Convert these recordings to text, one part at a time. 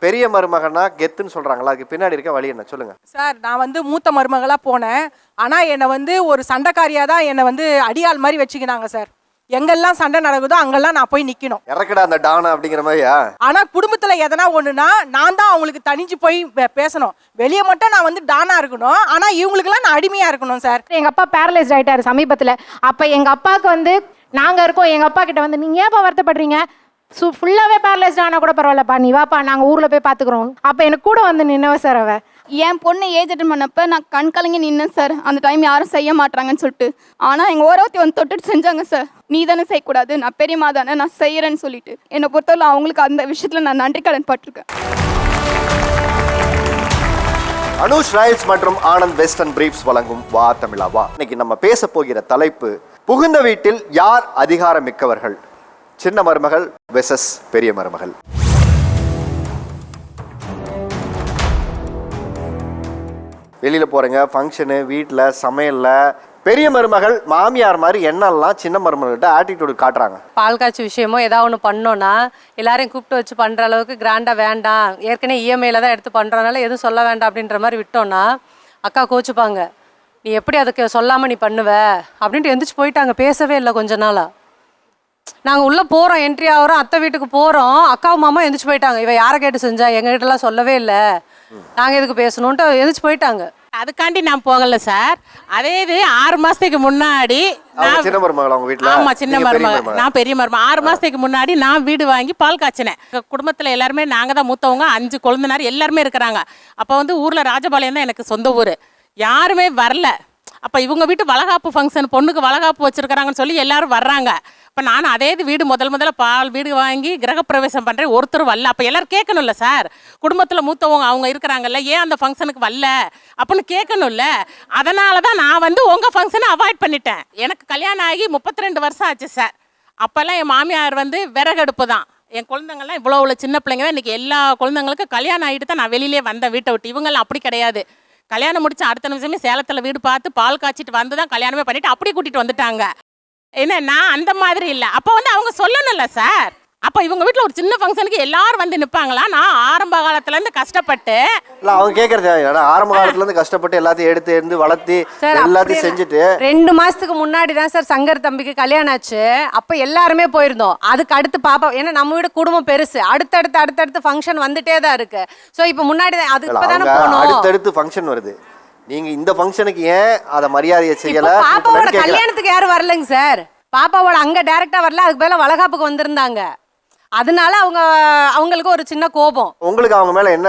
பெரிய மருமகனா கெத்துன்னு சொல்றாங்களா, அதுக்கு பின்னாடி இருக்க வழி என்ன சொல்லுங்க சார். நான் வந்து மூத்த மருமகளா போனேன். ஆனா என்னை வந்து ஒரு சண்டைக்காரியா தான் என்னை வந்து அடியாள் மாதிரி வச்சுக்கினாங்க சார். எங்கெல்லாம் சண்டை நடக்குதோ அங்கெல்லாம் நான் போய் நிக்கணும். இறக்கடா அந்த டானா அப்படிங்கிற மாதிரியா? ஆனா குடும்பத்துல எதனா ஒண்ணுனா நான் தான் அவங்களுக்கு தனிஞ்சு போய் பேசணும். வெளியே மட்டும் நான் வந்து டானா இருக்கணும், ஆனா இவங்களுக்கெல்லாம் நான் அடிமையா இருக்கணும் சார். எங்க அப்பா பேரலைஸ்ட் ஆயிட்டாரு சமீபத்துல. அப்ப எங்க அப்பாவுக்கு வந்து நாங்க இருக்கோம், எங்க அப்பா கிட்ட வந்து நீங்க ஏன்ப்பா வருத்தப்படுறீங்க, ஃபுல்லாவே பேரலைஸ்ட் ஆனா கூட பரவாயில்லப்பா, நீ வாப்பா நாங்க ஊர்ல போய் பாத்துக்கிறோம். அப்ப எனக்கு கூட வந்து நின்னவ சார் அவ. என் பொண்ணு ஏஜ் அட்டன் பண்ணப்ப நான் கண் கலங்கி நின்னேன் சார். அந்த டைம் யாரும் செய்ய மாட்டாங்கன்னு சொல்லிட்டு. ஆனால் எங்கள் ஓரவத்தி வந்து தொட்டுட்டு செஞ்சாங்க சார். நீ தானே செய்யக்கூடாது, நான் பெரியம்மா தானே, நான் செய்கிறேன்னு சொல்லிட்டு. என்னை பொறுத்தவரை அவங்களுக்கு அந்த விஷயத்தில் நான் நன்றி கடன் பட்டிருக்கேன். அனுஷ் ராயல்ஸ் மற்றும் ஆனந்த் வெஸ்டர்ன் பிரீப்ஸ் வழங்கும் வா தமிழா வா. இன்னைக்கு நம்ம பேச போகிற தலைப்பு, புகுந்த வீட்டில் யார் அதிகாரம் மிக்கவர்கள், சின்ன மருமகள் வெசஸ் பெரிய மருமகள். வெளியில் போகிறேங்க, ஃபங்க்ஷனு, வீட்டில், சமையலில் பெரிய மருமகள் மாமியார் மாதிரி என்னெல்லாம் சின்ன மருமகள்கிட்ட ஆட்டிடியூடு காட்டுறாங்க. பால் காய்ச்சி விஷயமோ ஏதாவது ஒன்று பண்ணோன்னா எல்லாரையும் கூப்பிட்டு வச்சு பண்ணுற அளவுக்கு கிராண்டாக வேண்டாம், ஏற்கனவே இஎம்ஐயில் தான் எடுத்து பண்ணுறதுனால எதுவும் சொல்ல வேண்டாம் அப்படின்ற மாதிரி விட்டோன்னா அக்கா கோச்சுப்பாங்க. நீ எப்படி அதுக்கு சொல்லாமல் நீ பண்ணுவ அப்படின்ட்டு எந்திரிச்சு போயிட்டாங்க. பேசவே இல்லை கொஞ்ச நாளாக. நாங்கள் உள்ளே போகிறோம், என்ட்ரி ஆகிறோம், அத்தை வீட்டுக்கு போகிறோம், அக்காவும் மாமா எந்திரிச்சு போயிட்டாங்க. இவ யாரை கேட்டு செஞ்சா, எங்ககிட்டலாம் சொல்லவே இல்லை, நாங்கள் எதுக்கு பேசணுன்ட்டு எந்திரிச்சு போயிட்டாங்க. அதுக்காண்டி நான் போகல சார். அதே இது 6 மாசத்துக்கு முன்னாடி சின்ன மருமகள் அவங்க வீட்டில். ஆமா, சின்ன மருமகள், நான் பெரிய மருமகள். 6 மாசத்துக்கு முன்னாடி நான் வீடு வாங்கி பால் காய்ச்சினேன். குடும்பத்தில் எல்லாருமே நாங்கள் தான் மூத்தவங்க, 5 கொழுந்தனார் எல்லாருமே இருக்கிறாங்க. அப்போ வந்து ஊரில் ராஜபாளையம் தான் எனக்கு சொந்த ஊர். யாருமே வரல. அப்போ இவங்க வீட்டு வளகாப்பு ஃபங்க்ஷன், பொண்ணுக்கு வளகாப்பு வச்சுருக்கிறாங்கன்னு சொல்லி எல்லாரும் வர்றாங்க. இப்போ நான் அதே வீடு முதல்ல பால் வீடு வாங்கி கிரகப்பிரவேசம் பண்ணுறேன், ஒருத்தர் வரல. அப்போ எல்லோரும் கேட்கணும்ல சார், குடும்பத்தில் மூத்தவங்க அவங்க இருக்கிறாங்கல்ல, ஏன் அந்த ஃபங்க்ஷனுக்கு வரல அப்படின்னு கேட்கணும்ல. அதனால தான் நான் வந்து உங்கள் ஃபங்க்ஷனை அவாய்ட் பண்ணிட்டேன். எனக்கு கல்யாணம் ஆகி 32 வருஷம் ஆச்சு சார். அப்போல்லாம் என் மாமியார் வந்து விறகடுப்பு தான். என் குழந்தைங்கள்லாம் இவ்வளோ சின்ன பிள்ளைங்க தான். இன்றைக்கி எல்லா குழந்தைங்களுக்கும் கல்யாணம் ஆகிட்டு தான் நான் வெளியிலே வந்தேன் வீட்டை விட்டு. இவங்கெல்லாம் அப்படி கிடையாது. கல்யாணம் முடிச்சு அடுத்த நிமிஷமே சேலத்தில் வீடு பார்த்து பால் காய்ச்சிட்டு வந்து தான் கல்யாணமே பண்ணிவிட்டு அப்படி கூட்டிகிட்டு வந்துட்டாங்க. என்ன, நான் அந்த மாதிரி இல்லை. அப்போ வந்து அவங்க சொல்லணும்ல சார். அப்போ இவங்க வீட்டில் ஒரு சின்ன ஃபங்க்ஷனுக்கு எல்லாரும் வந்து நிற்பாங்களா? நான் ஆரம்ப காலத்துலேருந்து கஷ்டப்பட்டு இல்லை, அவங்க கேட்கறது ஆரம்ப காலத்துலேருந்து கஷ்டப்பட்டு எல்லாத்தையும் எடுத்து வளர்த்தி எல்லாத்தையும் செஞ்சுட்டு 2 மாதத்துக்கு முன்னாடி தான் சார் சங்கர் தம்பிக்கு கல்யாணம் ஆச்சு. அப்போ எல்லாருமே போயிருந்தோம். அதுக்கு அடுத்து பாப்பா, ஏன்னா நம்ம வீடு குடும்பம் பெருசு, அடுத்தடுத்து ஃபங்க்ஷன் வந்துட்டே தான் இருக்கு. ஸோ இப்போ முன்னாடி தான் அது இப்போ தானே போகணும், அடுத்தடுத்து ஃபங்க்ஷன் வருது. நீங்க இந்த ஃபங்க்ஷனுக்கு ஏன் அதை மரியாதையை செய்யல? பாப்பாவோட கல்யாணத்துக்கு யாரும் வரலைங்க சார். பாப்பாவோட அங்க டைரக்டா வரல, அதுக்கு பதிலா வளகாப்புக்கு வந்திருந்தாங்க. அதனால அவங்களுக்கு ஒரு சின்ன கோபம். உங்களுக்கு அவங்க மேல என்ன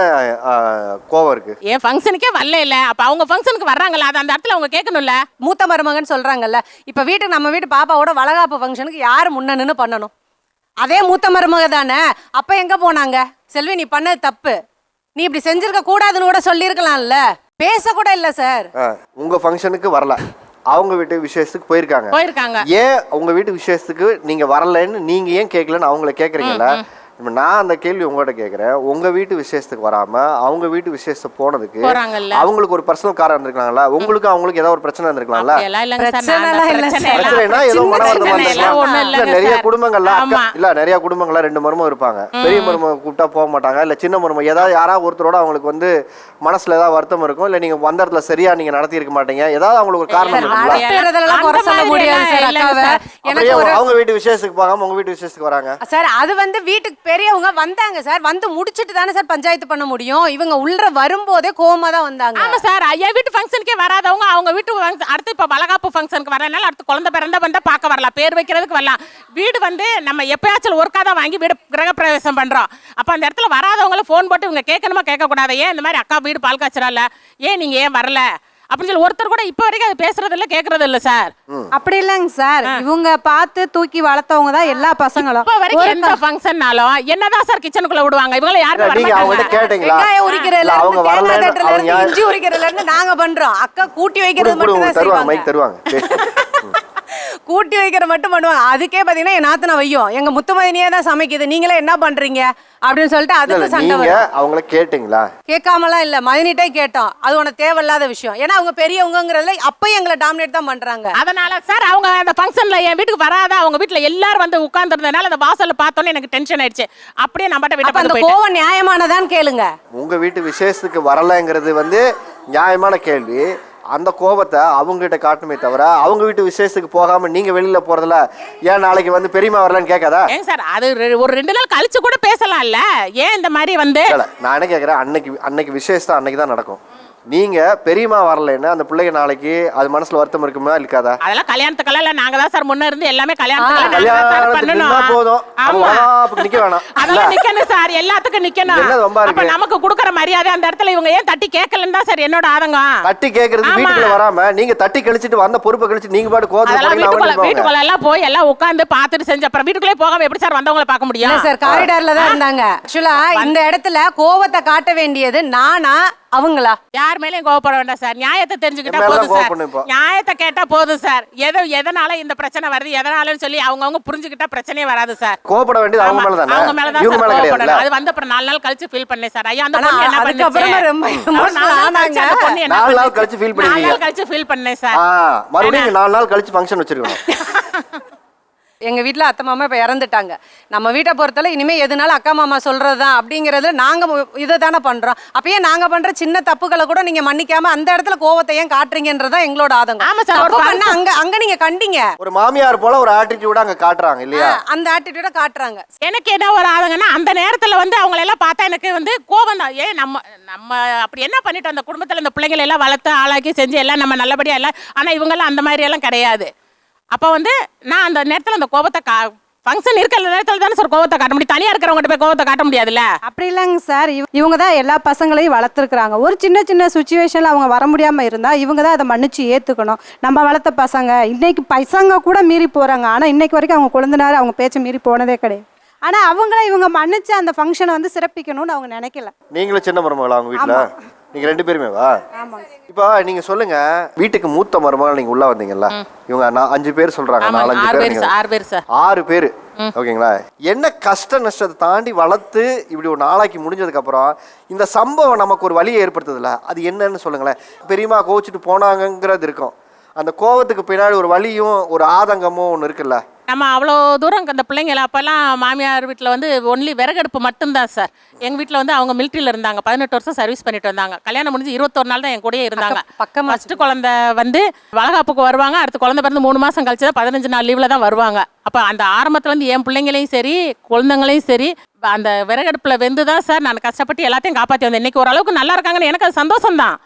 கோபம் இருக்கு? என் ஃபங்க்ஷனுக்கே வரல இல்ல, அப்ப அவங்க ஃபங்க்ஷனுக்கு வர்றாங்கல்ல, அது அந்த இடத்துல அவங்க கேட்கணும்ல. மூத்த மருமகன் சொல்றாங்கல்ல, இப்ப வீட்டுக்கு நம்ம வீட்டு பாப்பாவோட வளகாப்பு ஃபங்க்ஷனுக்கு யாரு முன்ன நின்னு பண்ணணும்? அதே மூத்த மருமக தானே. அப்ப எங்க போனாங்க? செல்வி, நீ பண்ணது தப்பு, நீ இப்படி செஞ்சிருக்க கூடாதுன்னு கூட சொல்லியிருக்கலாம்ல. பேச கூட இல்ல சார். உங்க ஃபங்க்ஷனுக்கு வரல, அவங்க வீட்டு விசேஷத்துக்கு போயிருக்காங்க. ஏன் உங்க வீட்டு விசேஷத்துக்கு நீங்க வரலன்னு நீங்க ஏன் கேட்கலன்னு அவங்கள கேட்குறீங்களா? இப்போ நான் அந்த கேள்வி உங்கள்கிட்ட கேட்குறேன். உங்க வீட்டு விசேஷத்துக்கு வராம அவங்க வீட்டு விசேஷத்துக்கு போனதுக்கு அவங்களுக்கு ஒரு பர்சனல் காரணம் இருந்திருக்கலாம்ல, உங்களுக்கு அவங்களுக்கு ஏதாவது ஒரு பிரச்சனை இருந்திருக்கலாம்ல? பிரச்சனைனா ஏதோ நிறைய குடும்பங்கள்ல 2 மருமகம் இருப்பாங்க. பெரிய மருமகம் கூப்பிட்டா போக மாட்டாங்க, இல்ல சின்ன மருமகம் ஏதாவது யாராவது ஒருத்தரோட அவங்களுக்கு வந்து மனசுல ஏதாவது வருத்தம் இருக்கும், இல்ல நீங்க வந்த இடத்துல சரியா நீங்க நடத்தி இருக்க மாட்டீங்க, ஏதாவது அவங்களுக்கு ஒரு காரணம் இருக்குல்ல. அவங்க வீட்டு விசேஷத்துக்கு போகாம உங்க வீட்டு விசேஷத்துக்கு வராங்க சார். அது வந்து வீட்டுக்கு பெரியவங்க வந்தாங்க சார், வந்து முடிச்சிட்டு தானே சார் பஞ்சாயத்து பண்ண முடியும். இவங்க உள்ள வரும்போதே கோவமா தான் வந்தாங்க. ஆமா சார், ஐயா வீட்டு ஃபங்க்ஷனுக்கே வராதவங்க அவங்க வீட்டு அடுத்து இப்ப வளகாப்பு ஃபங்க்ஷனுக்கு வரனால அடுத்து குழந்தை பிறந்தா வந்தா பார்க்க வரலாம், பேர் வைக்கிறதுக்கு வரலாம். வீடு வந்து நம்ம எப்பயாச்சும் ஒருக்கா தான் வாங்கி வீடு கிரகப்பிரவேசம் பண்றோம். அப்ப அந்த இடத்துல வராதவங்கள போன் போட்டு இவங்க கேட்கணுமா கேட்க கூடாது, ஏன் இந்த மாதிரி அக்கா வீடு பால் காய்ச்சறால, ஏன் நீங்க ஏன் வரல அப்படின்னு சொல்லி ஒருத்தர் கூட இப்ப வரைக்கும் அது பேசுறது இல்ல, கேக்குறது இல்ல சார். அப்படி இல்லைங்க சார், இவங்க பார்த்து தூக்கி வளர்த்தவங்க தான் எல்லா பசங்களும். இப்ப வரைக்கும் எந்த ஃபங்க்ஷன்னாலும் என்னதான் சார் கிச்சனுக்குள்ள விடுவாங்க, இவங்கள யாரும் வர மாட்டாங்க. வெங்காயம் உரிக்கிறதுல இருந்து தேங்காய் தட்டுல இருந்து இஞ்சி உரிக்கிறதுல இருந்து நாங்க பண்றோம். அக்கா கூட்டி வைக்கிறது மட்டும் தான் செய்வாங்க. கூட்டி வைக்கிற மட்டும் பண்ணுவாங்க. அதுக்கே பாத்தீங்கன்னா என் நாத்தனா வையும் எங்க முத்துமதினியே தான் சமைக்குது, நீங்களே என்ன பண்றீங்க அப்படின்னு சொல்லிட்டு அதுக்கு சண்டை நீங்க வரும். அவங்கள கேட்டீங்களா? கேட்காமலாம் இல்ல, மதினிட்டே கேட்டோம். அது உனக்கு தேவையில்லாத விஷயம். ஏன்னா அவங்க பெரியவங்கிறதுல அப்பயும் எங்களை டாமினேட் தான் பண்றாங்க. அதனால சார் அவங்க அந்த ஃபங்க்ஷன்ல என் வீட்டுக்கு வராத அவங்க வீட்டுல எல்லாரும் வந்து உட்கார்ந்துருந்தனால அந்த வாசல்ல பார்த்தோன்னே எனக்கு டென்ஷன் ஆயிடுச்சு. அப்படியே நம்மகிட்ட அப்ப அந்த விட்டு கோவம் நியாயமானதான்னு கேளுங்க. உங்க வீட்டு விசேஷத்துக்கு வரலைங்கிறது வந்து நியாயமான கேள்வி. அந்த கோபத்தை அவங்க கிட்ட காட்டுமே தவிர அவங்க வீட்டு விசேஷத்துக்கு போகாம நீங்க வெளியில போறதுல ஏன் நாளைக்கு வந்து பெரியமா வரலன்னு கேட்காதா? ஏங்க சார் அது ஒரு 2 நாள் கழிச்சு கூட பேசலாம்ல, ஏன் இந்த மாதிரி வந்து? நான் என்ன கேட்கறேன், அன்னைக்கு விசேஷம் அன்னைக்கு தான் நடக்கும். நீங்க பெரியமா வரலைன்னா அந்த பிள்ளைங்க நாளைக்கு அது மனசுல வருத்தம் இருக்குமா இருக்காதா? அதெல்லாம் கல்யாணத்துக்கெல்லாம் இல்ல, நாங்க தான் சார் முன்ன இருந்து எல்லாமே கல்யாணத்துக்கு போதும். நிக்க வேணாம். அதெல்லாம் நிக்கணும் சார், எல்லாத்துக்கும் நிக்கணும். என்ன ரொம்ப அப்ப இருக்கு நமக்கு கொடுக்கற மரியாதை அந்த இடத்துல இவங்க ஏன் தட்டி கேட்கலன்னு தான் சார் என்னோட ஆதங்கம். தட்டி கேக்குறது வீட்டுக்குள்ள வராம நீங்க தட்டி கழிச்சிட்டு வந்த பொறுப்பை கழிச்சு நீங்க பாட்டு வீட்டுக்குள்ள எல்லாம் போய் எல்லாம் உட்கார்ந்து பாத்துட்டு செஞ்ச அப்புறம் வீட்டுக்குள்ளே போகாம எப்படி சார் வந்தவங்களை பார்க்க முடியும்? சார் காரிடார்ல தான் இருந்தாங்க. ஆக்சுவலா இந்த இடத்துல கோவத்தை காட்ட வேண்டியது நானா அவங்களா? யார் மேலயும் கோவப்பட வேண்டாம் சார், நியாயத்தை தெரிஞ்சுக்கிட்டா போதும் சார். நியாயத்தை கேட்டா போதும் சார். எதனால இந்த பிரச்சனை வருது எதனாலன்னு சொல்லி அவங்க புரிஞ்சுக்கிட்டா பிரச்சனையே வராது சார். கோவப்பட வேண்டியது அவங்க மேல தானே, அவங்க மேல தான் சார் கோவப்படணும். அது வந்து அப்புறம் 4 நாள் கழிச்சு ஃபீல் பண்ணேன் சார். ஐயா அந்த பொண்ணு என்ன பண்ணுச்சு? அதுக்கப்புறம் 4 நாள் கழிச்சு ஃபீல் பண்ணீங்க. 4 நாள் கழிச்சு ஃபீல் பண்ணேன் சார். மறுபடியும் 4 நாள் கழிச்சு ஃபங்க்ஷன் வச்சிருக்கணும். எங்க வீட்டுல அத்தை மாமா இப்ப இறந்துட்டாங்க. நம்ம வீட்டை பொறுத்தவரை இனிமே எதுனாலும் அக்கா மாமா சொல்றதுதான் அப்படிங்கறது நாங்க இதை தானே பண்றோம். அப்பயே நாங்க பண்ற சின்ன தப்புகளை கூட நீங்க மன்னிக்காம அந்த இடத்துல கோவத்தை ஏன் காட்டுறீங்கன்றதா எங்களோட ஆதங்கம். ஆமா சார், அங்க நீங்க கண்டீங்க ஒரு மாமியார் போல ஒரு ஆட்டிடியூட் அங்க காட்டுறாங்க இல்லையா? அந்த ஆட்டிடியூட காட்டுறாங்க. எனக்கு என்ன ஒரு ஆதங்கன்னா அந்த நேரத்துல வந்து அவங்கள எல்லாம் பார்த்தா எனக்கு வந்து கோபம் தான். ஏன் நம்ம அப்படி என்ன பண்ணிட்டோம், அந்த குடும்பத்துல இந்த பிள்ளைங்களை எல்லாம் வளர்த்து ஆளாக்கி செஞ்சு எல்லாம் நம்ம நல்லபடியா எல்லாம். ஆனா இவங்க எல்லாம் அந்த மாதிரி எல்லாம் கிடையாது. அப்போ வந்து நான் அந்த நேரத்தில் அந்த கோபத்தை ஃபங்க்ஷன் இருக்கிற நேரத்தில் தானே சார் கோவத்தை காட்ட முடியும். தனியாக இருக்கிறவங்ககிட்ட போய் கோவத்தை காட்ட முடியாதுல்ல. அப்படி இல்லைங்க சார், இவங்க தான் எல்லா பசங்களையும் வளர்த்துருக்குறாங்க. ஒரு சின்ன சின்ன சுச்சுவேஷனில் அவங்க வர முடியாமல் இருந்தால் இவங்க தான் அதை மன்னிச்சு ஏற்றுக்கணும். நம்ம வளர்த்த பசங்க இன்னைக்கு பசங்க கூட மீறி போகிறாங்க. ஆனால் இன்னைக்கு வரைக்கும் அவங்க குழந்தைனாரு அவங்க பேச்சை மீறி போனதே கிடையாது. ஆனால் அவங்கள இவங்க மன்னிச்சு அந்த ஃபங்க்ஷனை வந்து சிறப்பிக்கணும்னு அவங்க நினைக்கல. நீங்களும் சின்ன மருமகளா அவங்க வீட்டில்? நீங்க 2 பேருமே வா. இப்போ நீங்க சொல்லுங்க, வீட்டுக்கு மூத்த மருமகள் நீங்க உள்ள வந்தீங்கல்ல, இவங்க 5 பேர் சொல்றாங்க, 4-5 பேர் 6 பேர் சார். 6 பேர் ஓகேங்களா? என்ன கஷ்ட நஷ்டத்தை தாண்டி வளர்த்து இப்படி ஒரு நாளைக்கு முடிஞ்சதுக்கு அப்புறம் இந்த சம்பவம் நமக்கு ஒரு வலியை ஏற்படுத்துதுல, அது என்னன்னு சொல்லுங்களேன். பெரியமா கோவிச்சுட்டு போனாங்கிறது இருக்கும், அந்த கோவத்துக்கு பின்னாடி ஒரு வலியும் ஒரு ஆதங்கமும் ஒன்று இருக்குல்ல. நம்ம அவ்வளோ தூரம் அந்த பிள்ளைங்கள அப்போல்லாம் மாமியார் வீட்டில் வந்து ஒன்லி விறகடுப்பு மட்டும்தான் சார். எங்கள் வீட்டில் வந்து அவங்க மிலிட்ரியில் இருந்தாங்க, 18 வருஷம் சர்வீஸ் பண்ணிட்டு வந்தாங்க. கல்யாணம் முடிஞ்சு 21 நாள் தான் என் கூடயே இருந்தாங்க. பக்கம் ஃபஸ்ட்டு குழந்தை வந்து வளகாப்புக்கு வருவாங்க, அடுத்து குழந்தை பிறந்து 3 மாதம் கழிச்சு தான் 15 நாள் லீவில் தான் வருவாங்க. அப்போ அந்த ஆரம்பத்தில் வந்து என் பிள்ளைங்களையும் சரி குழந்தைங்களையும் சரி அந்த விறகடுப்பில் வெந்து தான் சார் நான் கஷ்டப்பட்டு எல்லாத்தையும் காப்பாற்றி வந்தேன். இன்றைக்கி ஓரளவுக்கு நல்லா இருக்காங்கன்னு எனக்கு அது சந்தோஷம் தான்.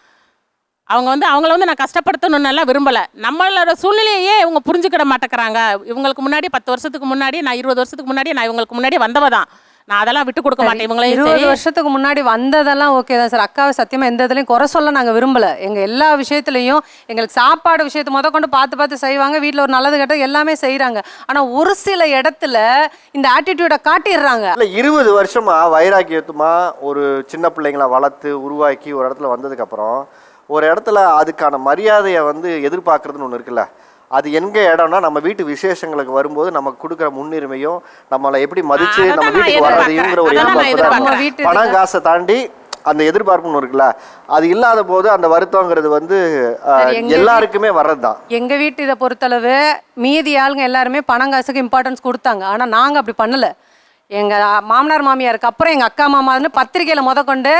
அவங்கள வந்து நான் கஷ்டப்படுத்தணும்னு எல்லாம் விரும்பலை. நம்மளோட சூழ்நிலையே இவங்க புரிஞ்சுக்கிட மாட்டேங்கிறாங்க. இவங்களுக்கு முன்னாடி 10 வருஷத்துக்கு முன்னாடி நான் 20 வருஷத்துக்கு முன்னாடி நான் இவங்களுக்கு முன்னாடி வந்தவ தான். நான் அதெல்லாம் விட்டு கொடுக்க மாட்டேன். இவங்களே 20 வருஷத்துக்கு முன்னாடி வந்ததெல்லாம் ஓகே தான் சார். அக்காவை சத்தியமா எந்த இதுலையும் குறை சொல்ல நாங்கள் விரும்பலை. எங்கள் எல்லா விஷயத்துலையும் எங்களுக்கு சாப்பாடு விஷயத்தை கொண்டு பார்த்து செய்வாங்க. வீட்டில் ஒரு நல்லது கெட்டது எல்லாமே செய்கிறாங்க. ஆனால் ஒரு சில இடத்துல இந்த ஆட்டிடியூடை காட்டிடுறாங்க. இல்லை 20 வருஷமா வைராக்கியத்துமா ஒரு சின்ன பிள்ளைங்களை வளர்த்து உருவாக்கி ஒரு இடத்துல வந்ததுக்கப்புறம் ஒரு இடத்துல அதுக்கான மரியாதையை வந்து எதிர்பார்க்கறதுன்னு ஒன்று இருக்குல்ல, அது எங்கே இடம்னா நம்ம வீட்டு விசேஷங்களுக்கு வரும்போது நமக்கு கொடுக்குற முன்னுரிமையும் நம்மளை எப்படி மதித்து நம்ம வீட்டுக்கு வர்றதையுங்கிற ஒரு எதிர்பார்ப்பு, பணம் காசை தாண்டி அந்த எதிர்பார்ப்புன்னு இருக்குல்ல, அது இல்லாத போது அந்த வருத்தங்கிறது வந்து எல்லாருக்குமே வர்றது தான். எங்கள் வீட்டு இதை பொறுத்தளவு மீதி ஆளுங்க எல்லாருமே பணம் காசுக்கு இம்பார்ட்டன்ஸ் கொடுத்தாங்க. ஆனால் நாங்கள் அப்படி பண்ணலை. எங்கள் மாமனார் மாமியாருக்கு அப்புறம் எங்கள் அக்கா மாமான்னு பத்திரிக்கையில் கொண்டு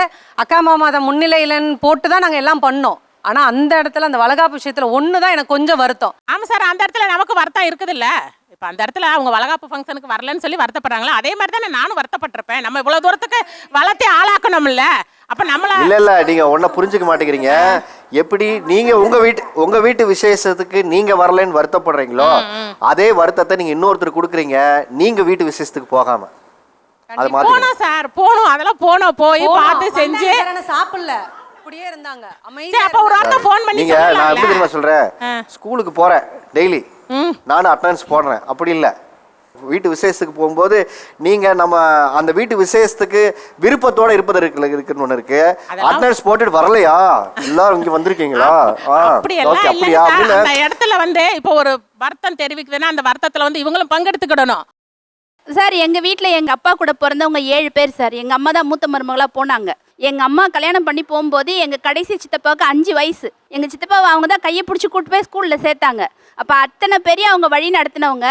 அக்கா மாமா அதை முன்னிலையிலன்னு போட்டு தான் நாங்கள் எல்லாம் பண்ணோம். ஆனால் அந்த இடத்துல அந்த வளகாப்பு விஷயத்தில் ஒன்று தான் எனக்கு கொஞ்சம் வருத்தம். ஆமாம் சார், அந்த இடத்துல நமக்கு வருத்தம் இருக்குது இல்லை. இப்போ அந்த இடத்துல அவங்க வளகாப்பு ஃபங்க்ஷனுக்கு வரலன்னு சொல்லி வருத்தப்படுறாங்களா, அதே மாதிரி தானே நானும் வருத்தப்பட்டிருப்பேன். நம்ம இவ்வளோ தூரத்துக்கு வளர்த்தி ஆளாக்கணும்ல. அப்போ நம்மள இல்லை நீங்கள் ஒன்றை புரிஞ்சுக்க மாட்டேங்கிறீங்க. எப்படி நீங்கள் உங்கள் வீட்டு விசேஷத்துக்கு நீங்கள் வரலன்னு வருத்தப்படுறீங்களோ அதே வருத்தத்தை நீங்கள் இன்னொருத்தர் கொடுக்குறீங்க நீங்கள் வீட்டு விசேஷத்துக்கு போகாமல். போனோம் சார், போனோம், அதெல்லாம் போய் பார்த்து செஞ்சு சாப்பிடல அப்படியே இருந்தாங்க. அப்ப ஒரு வார்த்தை ஃபோன் பண்ணி நீங்க நான் எப்படி தெரியுமா சொல்றேன், ஸ்கூலுக்கு போறேன் டெய்லி, நானும் அட்டெண்டன்ஸ் போடுறேன், அப்படி இல்லை வீட்டு விசேஷத்துக்கு போகும்போது நீங்க நம்ம அந்த வீட்டு விசேஷத்துக்கு விருப்பத்தோட இருக்குன்னு ஒண்ணு இருக்கு. அட்டெண்டன்ஸ் போட்டுட்டு வரலையா, எல்லாரும் இங்க வந்திருக்கீங்களா, அப்படியா அந்த இடத்துல வந்து இப்போ ஒரு வருத்தம் தெரிவிக்குதுன்னா அந்த வருத்தத்துல வந்து இவங்களும் பங்கெடுத்துக்கிடணும். சார் எங்கள் வீட்டில் எங்கள் அப்பா கூட பிறந்தவங்க 7 பேர் சார். எங்கள் அம்மா தான் மூத்த மருமகளாக போனாங்க. எங்கள் அம்மா கல்யாணம் பண்ணி போகும்போது எங்கள் கடைசி சித்தப்பாவுக்கு 5 வயசு. எங்கள் சித்தப்பாவை அவங்க தான் கையை பிடிச்சி கூட்டு போய் ஸ்கூலில் சேர்த்தாங்க. அப்போ அத்தனை பெரிய அவங்க வழி நடத்தினவங்க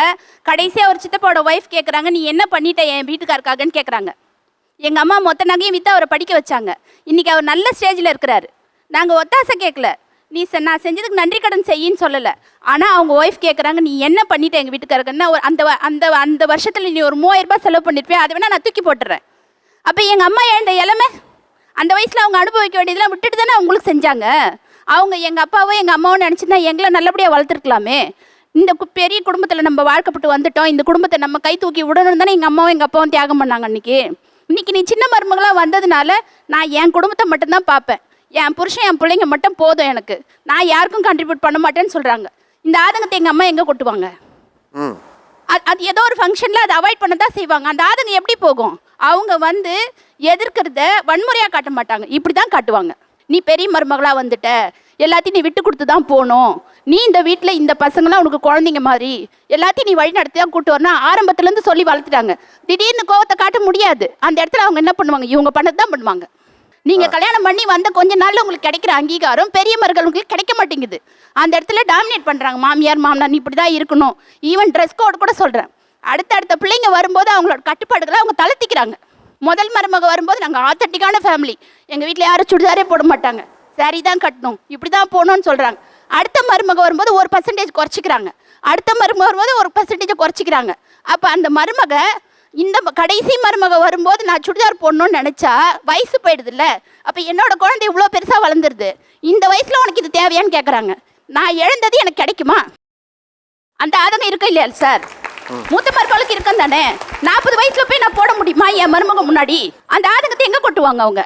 கடைசியாக ஒரு சித்தப்பாவோட ஒய்ஃப் கேட்குறாங்க, நீ என்ன பண்ணிட்ட என் வீட்டுக்காருக்காகன்னு கேட்குறாங்க. எங்கள் அம்மா மொத்த நகையும் விற்று அவரை படிக்க வச்சாங்க. இன்றைக்கி அவர் நல்ல ஸ்டேஜில் இருக்கிறாரு. நாங்கள் ஒத்தாசை கேட்கல, நீ நான் செஞ்சதுக்கு நன்றி கடன் செய்யின்னு சொல்லலை. ஆனால் அவங்க ஒய்ஃப் கேட்குறாங்க, நீ என்ன பண்ணிட்ட எங்கள் வீட்டுக்காரங்கன்னா அந்த அந்த அந்த வருஷத்தில் நீ ஒரு 3000 ரூபாய் செலவு பண்ணியிருப்பேன், அதை வேணால் நான் தூக்கி போட்டுறேன். அப்போ எங்கள் அம்மா எழுந்த இளமை அந்த வயசில் அவங்க அனுபவிக்க வேண்டியதெல்லாம் விட்டுட்டு தானே அவங்களுக்கு செஞ்சாங்க. அவங்க எங்கள் அப்பாவோ எங்கள் அம்மாவும் நினச்சிருந்தா எங்களை நல்லபடியாக வளர்த்துருக்கலாமே. இந்த பெரிய குடும்பத்தில் நம்ம வாழ்க்கப்பட்டு வந்துட்டோம், இந்த குடும்பத்தை நம்ம கை தூக்கி விடணும் தானே எங்கள் அம்மாவும் எங்கள் அப்பாவும் தியாகம் பண்ணாங்க. இன்னைக்கு நீ சின்ன மருமகளாக வந்ததுனால நான் என் குடும்பத்தை மட்டும்தான் பார்ப்பேன், என் புருஷன் என் பிள்ளைங்க மட்டும் போதும் எனக்கு, நான் யாருக்கும் கான்ட்ரிபியூட் பண்ண மாட்டேன்னு சொல்கிறாங்க. இந்த ஆதங்கத்தை எங்கள் அம்மா எங்கே கொட்டுவாங்க? அது ஏதோ ஒரு ஃபங்க்ஷனில் அதை அவாய்ட் பண்ண தான் செய்வாங்க. அந்த ஆதங்கம் எப்படி போகும்? அவங்க வந்து எதிர்க்கிறத வன்முறையாக காட்ட மாட்டாங்க, இப்படி தான் காட்டுவாங்க. நீ பெரிய மருமகளாக வந்துட்ட, எல்லாத்தையும் நீ விட்டு கொடுத்து தான் போகணும், நீ இந்த வீட்டில் இந்த பசங்களாம் உனக்கு குழந்தைங்க மாதிரி, எல்லாத்தையும் நீ வழி நடத்தி தான் கூட்டு வரணும் ஆரம்பத்துலேருந்து சொல்லி வளர்த்துட்டாங்க. திடீர்னு கோவத்தை காட்ட முடியாது. அந்த இடத்துல அவங்க என்ன பண்ணுவாங்க, இவங்க பண்ணது தான் பண்ணுவாங்க. நீங்கள் கல்யாணம் பண்ணி வந்த கொஞ்ச நாளில் உங்களுக்கு கிடைக்கிற அங்கீகாரம் பெரிய மருமகள் உங்களுக்கு கிடைக்க மாட்டேங்குது. அந்த இடத்துல டாமினேட் பண்ணுறாங்க மாமியார் மாமனார், நீ இப்படி தான் இருக்கணும். ஈவன் ட்ரெஸ் கோட் கூட சொல்கிறேன். அடுத்த பிள்ளைங்க வரும்போது அவங்களோட கட்டுப்பாடுகளை அவங்க தளர்த்திக்கிறாங்க. முதல் மருமக வரும்போது நாங்கள் ஆத்தட்டிக்கான ஃபேமிலி, எங்கள் வீட்டில் யாரும் சுடிதாரே போட மாட்டாங்க, சாரி தான் கட்டணும், இப்படி தான் போகணும்னு சொல்கிறாங்க. அடுத்த மருமக வரும்போது 1% குறைச்சிக்கிறாங்க, அடுத்த மருமக வரும்போது 1% குறைச்சிக்கிறாங்க. அப்போ அந்த மருமக இந்த கடைசி மருமக வரும்போது நான் சுடிதார் போடணும்னு நினச்சா வயசு போயிடுது இல்லை. அப்போ என்னோட குழந்தை இவ்வளோ பெருசாக வளர்ந்துருது, இந்த வயசில் உனக்கு இது தேவையான்னு கேட்குறாங்க. நான் இழந்தது எனக்கு கிடைக்குமா? அந்த ஆதங்கம் இருக்கா இல்லையா சார்? மூத்த மருமகளுக்கு இருக்கும் தானே. 40 வயசுல போய் நான் போட முடியுமா என் மருமக முன்னாடி? அந்த ஆதங்கத்தை எங்கே கொட்டுவாங்க அவங்க?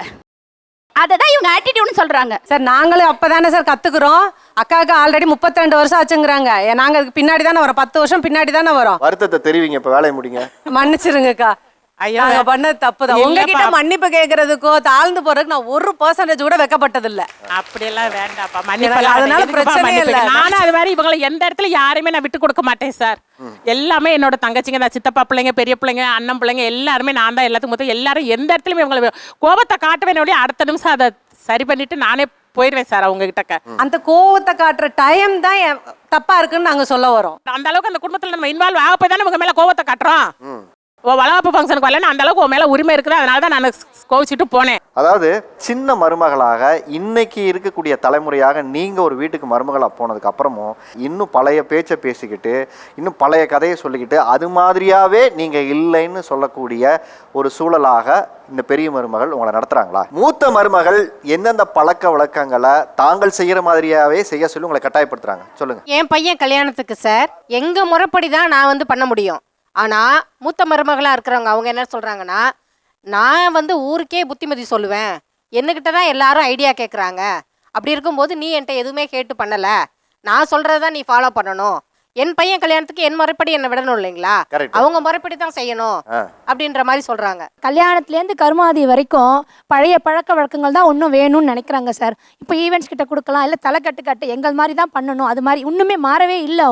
அதை தான் இவங்க ஆட்டிடியூட்னு சொல்கிறாங்க. சார் நாங்களும் அப்போ தானே சார் கற்றுக்குறோம். அக்காவுக்கு ஆல்ரெடி 32 வருஷம் ஆச்சுங்கிறாங்க. நாங்கள் அதுக்கு பின்னாடி தானே வரோம், 10 வருஷம் பின்னாடி தானே வரோம். வருத்தத்தை தெரிவிங்க, இப்போ வேலையை முடிங்க. மன்னிச்சிருங்கக்கா, நாங்க பண்ணது தப்பு தான். உங்ககிட்ட மன்னிப்பு கேட்கறதுக்கோ தாழ்ந்து போறதுக்கு நான் 1% கூட வெக்கப்பட்டது இல்ல. அப்படியெல்லாம் வேண்டாப்பா, மன்னிப்பு. அதனால பிரச்சனை இல்ல. நானும் அது மாதிரி இவங்களை எந்த இடத்துல யாருமே நான் விட்டு கொடுக்க மாட்டேன் சார். எல்லாமே என்னோட தங்கச்சிங்க தான், சித்தப்பா பிள்ளைங்க, பெரிய பிள்ளைங்க, அண்ணன் பிள்ளைங்க எல்லாருமே நான் தான் எல்லாத்துக்கும் மொத்தம். எல்லாரும் எந்த இடத்துலயுமே இவங்களை கோபத்தை காட்டுவேன், அடுத்த நிமிஷம் அதை சரி பண்ணிட்டு நானே போயிடுவேன் சார் அவங்க கிட்ட. அந்த கோவத்தை காட்டுற டைம் தான் தப்பா இருக்குன்னு நாங்க சொல்ல வரோம். அந்த அளவுக்கு அந்த குடும்பத்துல நம்ம இன்வால்வ் ஆக போய் தானே உங்க மேல கோவத்தை காட்டுறோம். வளகாப்பு ஃபங்க்ஷனுக்கு வரலன்னு அந்த அளவுக்கு உன் மேல உரிமை இருக்குது, அதனால தான் நான் கோவிச்சிட்டு போனேன். அதாவது சின்ன மருமகளாக இன்னைக்கு இருக்கக்கூடிய தலைமுறையாக நீங்க ஒரு வீட்டுக்கு மருமகளா போனதுக்கு அப்புறமும் இன்னும் பழைய பேச்சை பேசிக்கிட்டு இன்னும் பழைய கதையை சொல்லிக்கிட்டு அது மாதிரியாவே நீங்க இல்லைன்னு சொல்லக்கூடிய ஒரு சூழலாக இந்த பெரிய மருமகள் உங்களை நடத்துறாங்களா? மூத்த மருமகள் எந்தெந்த பழக்க வழக்கங்களை தாங்கள் செய்யற மாதிரியாவே செய்ய சொல்லி உங்களை கட்டாயப்படுத்துறாங்க? சொல்லுங்க. என் பையன் கல்யாணத்துக்கு சார் எங்க முறைப்படி தான் நான் வந்து பண்ண முடியும். ஆனால் மூத்த மருமகளாக இருக்கிறவங்க அவங்க என்ன சொல்கிறாங்கன்னா, நான் வந்து ஊருக்கே புத்திமதி சொல்லுவேன், என்னக்கிட்ட தான் எல்லாரும் ஐடியா கேட்குறாங்க, அப்படி இருக்கும்போது நீ என்கிட்ட எதுவுமே கேட்டு பண்ணலை, நான் சொல்கிறத நீ ஃபாலோ பண்ணணும், என் பையன் கல்யாணத்துக்கு என் முறைப்படி என்ன விடணும் இல்லைங்களா, அவங்க முறைப்படி தான் செய்யணும் அப்படின்ற மாதிரி சொல்றாங்க. கல்யாணத்துலேருந்து கருமாதி வரைக்கும் பழைய பழக்க வழக்கங்கள் தான் ஒன்றும் வேணும்னு நினைக்கிறாங்க சார். இப்போ ஈவெண்ட்ஸ் கிட்ட கொடுக்கலாம், இல்லை தலைக்கட்டு கட்டு எங்கள் மாதிரி தான் பண்ணணும், அது மாதிரி இன்னுமே மாறவே இல்லை.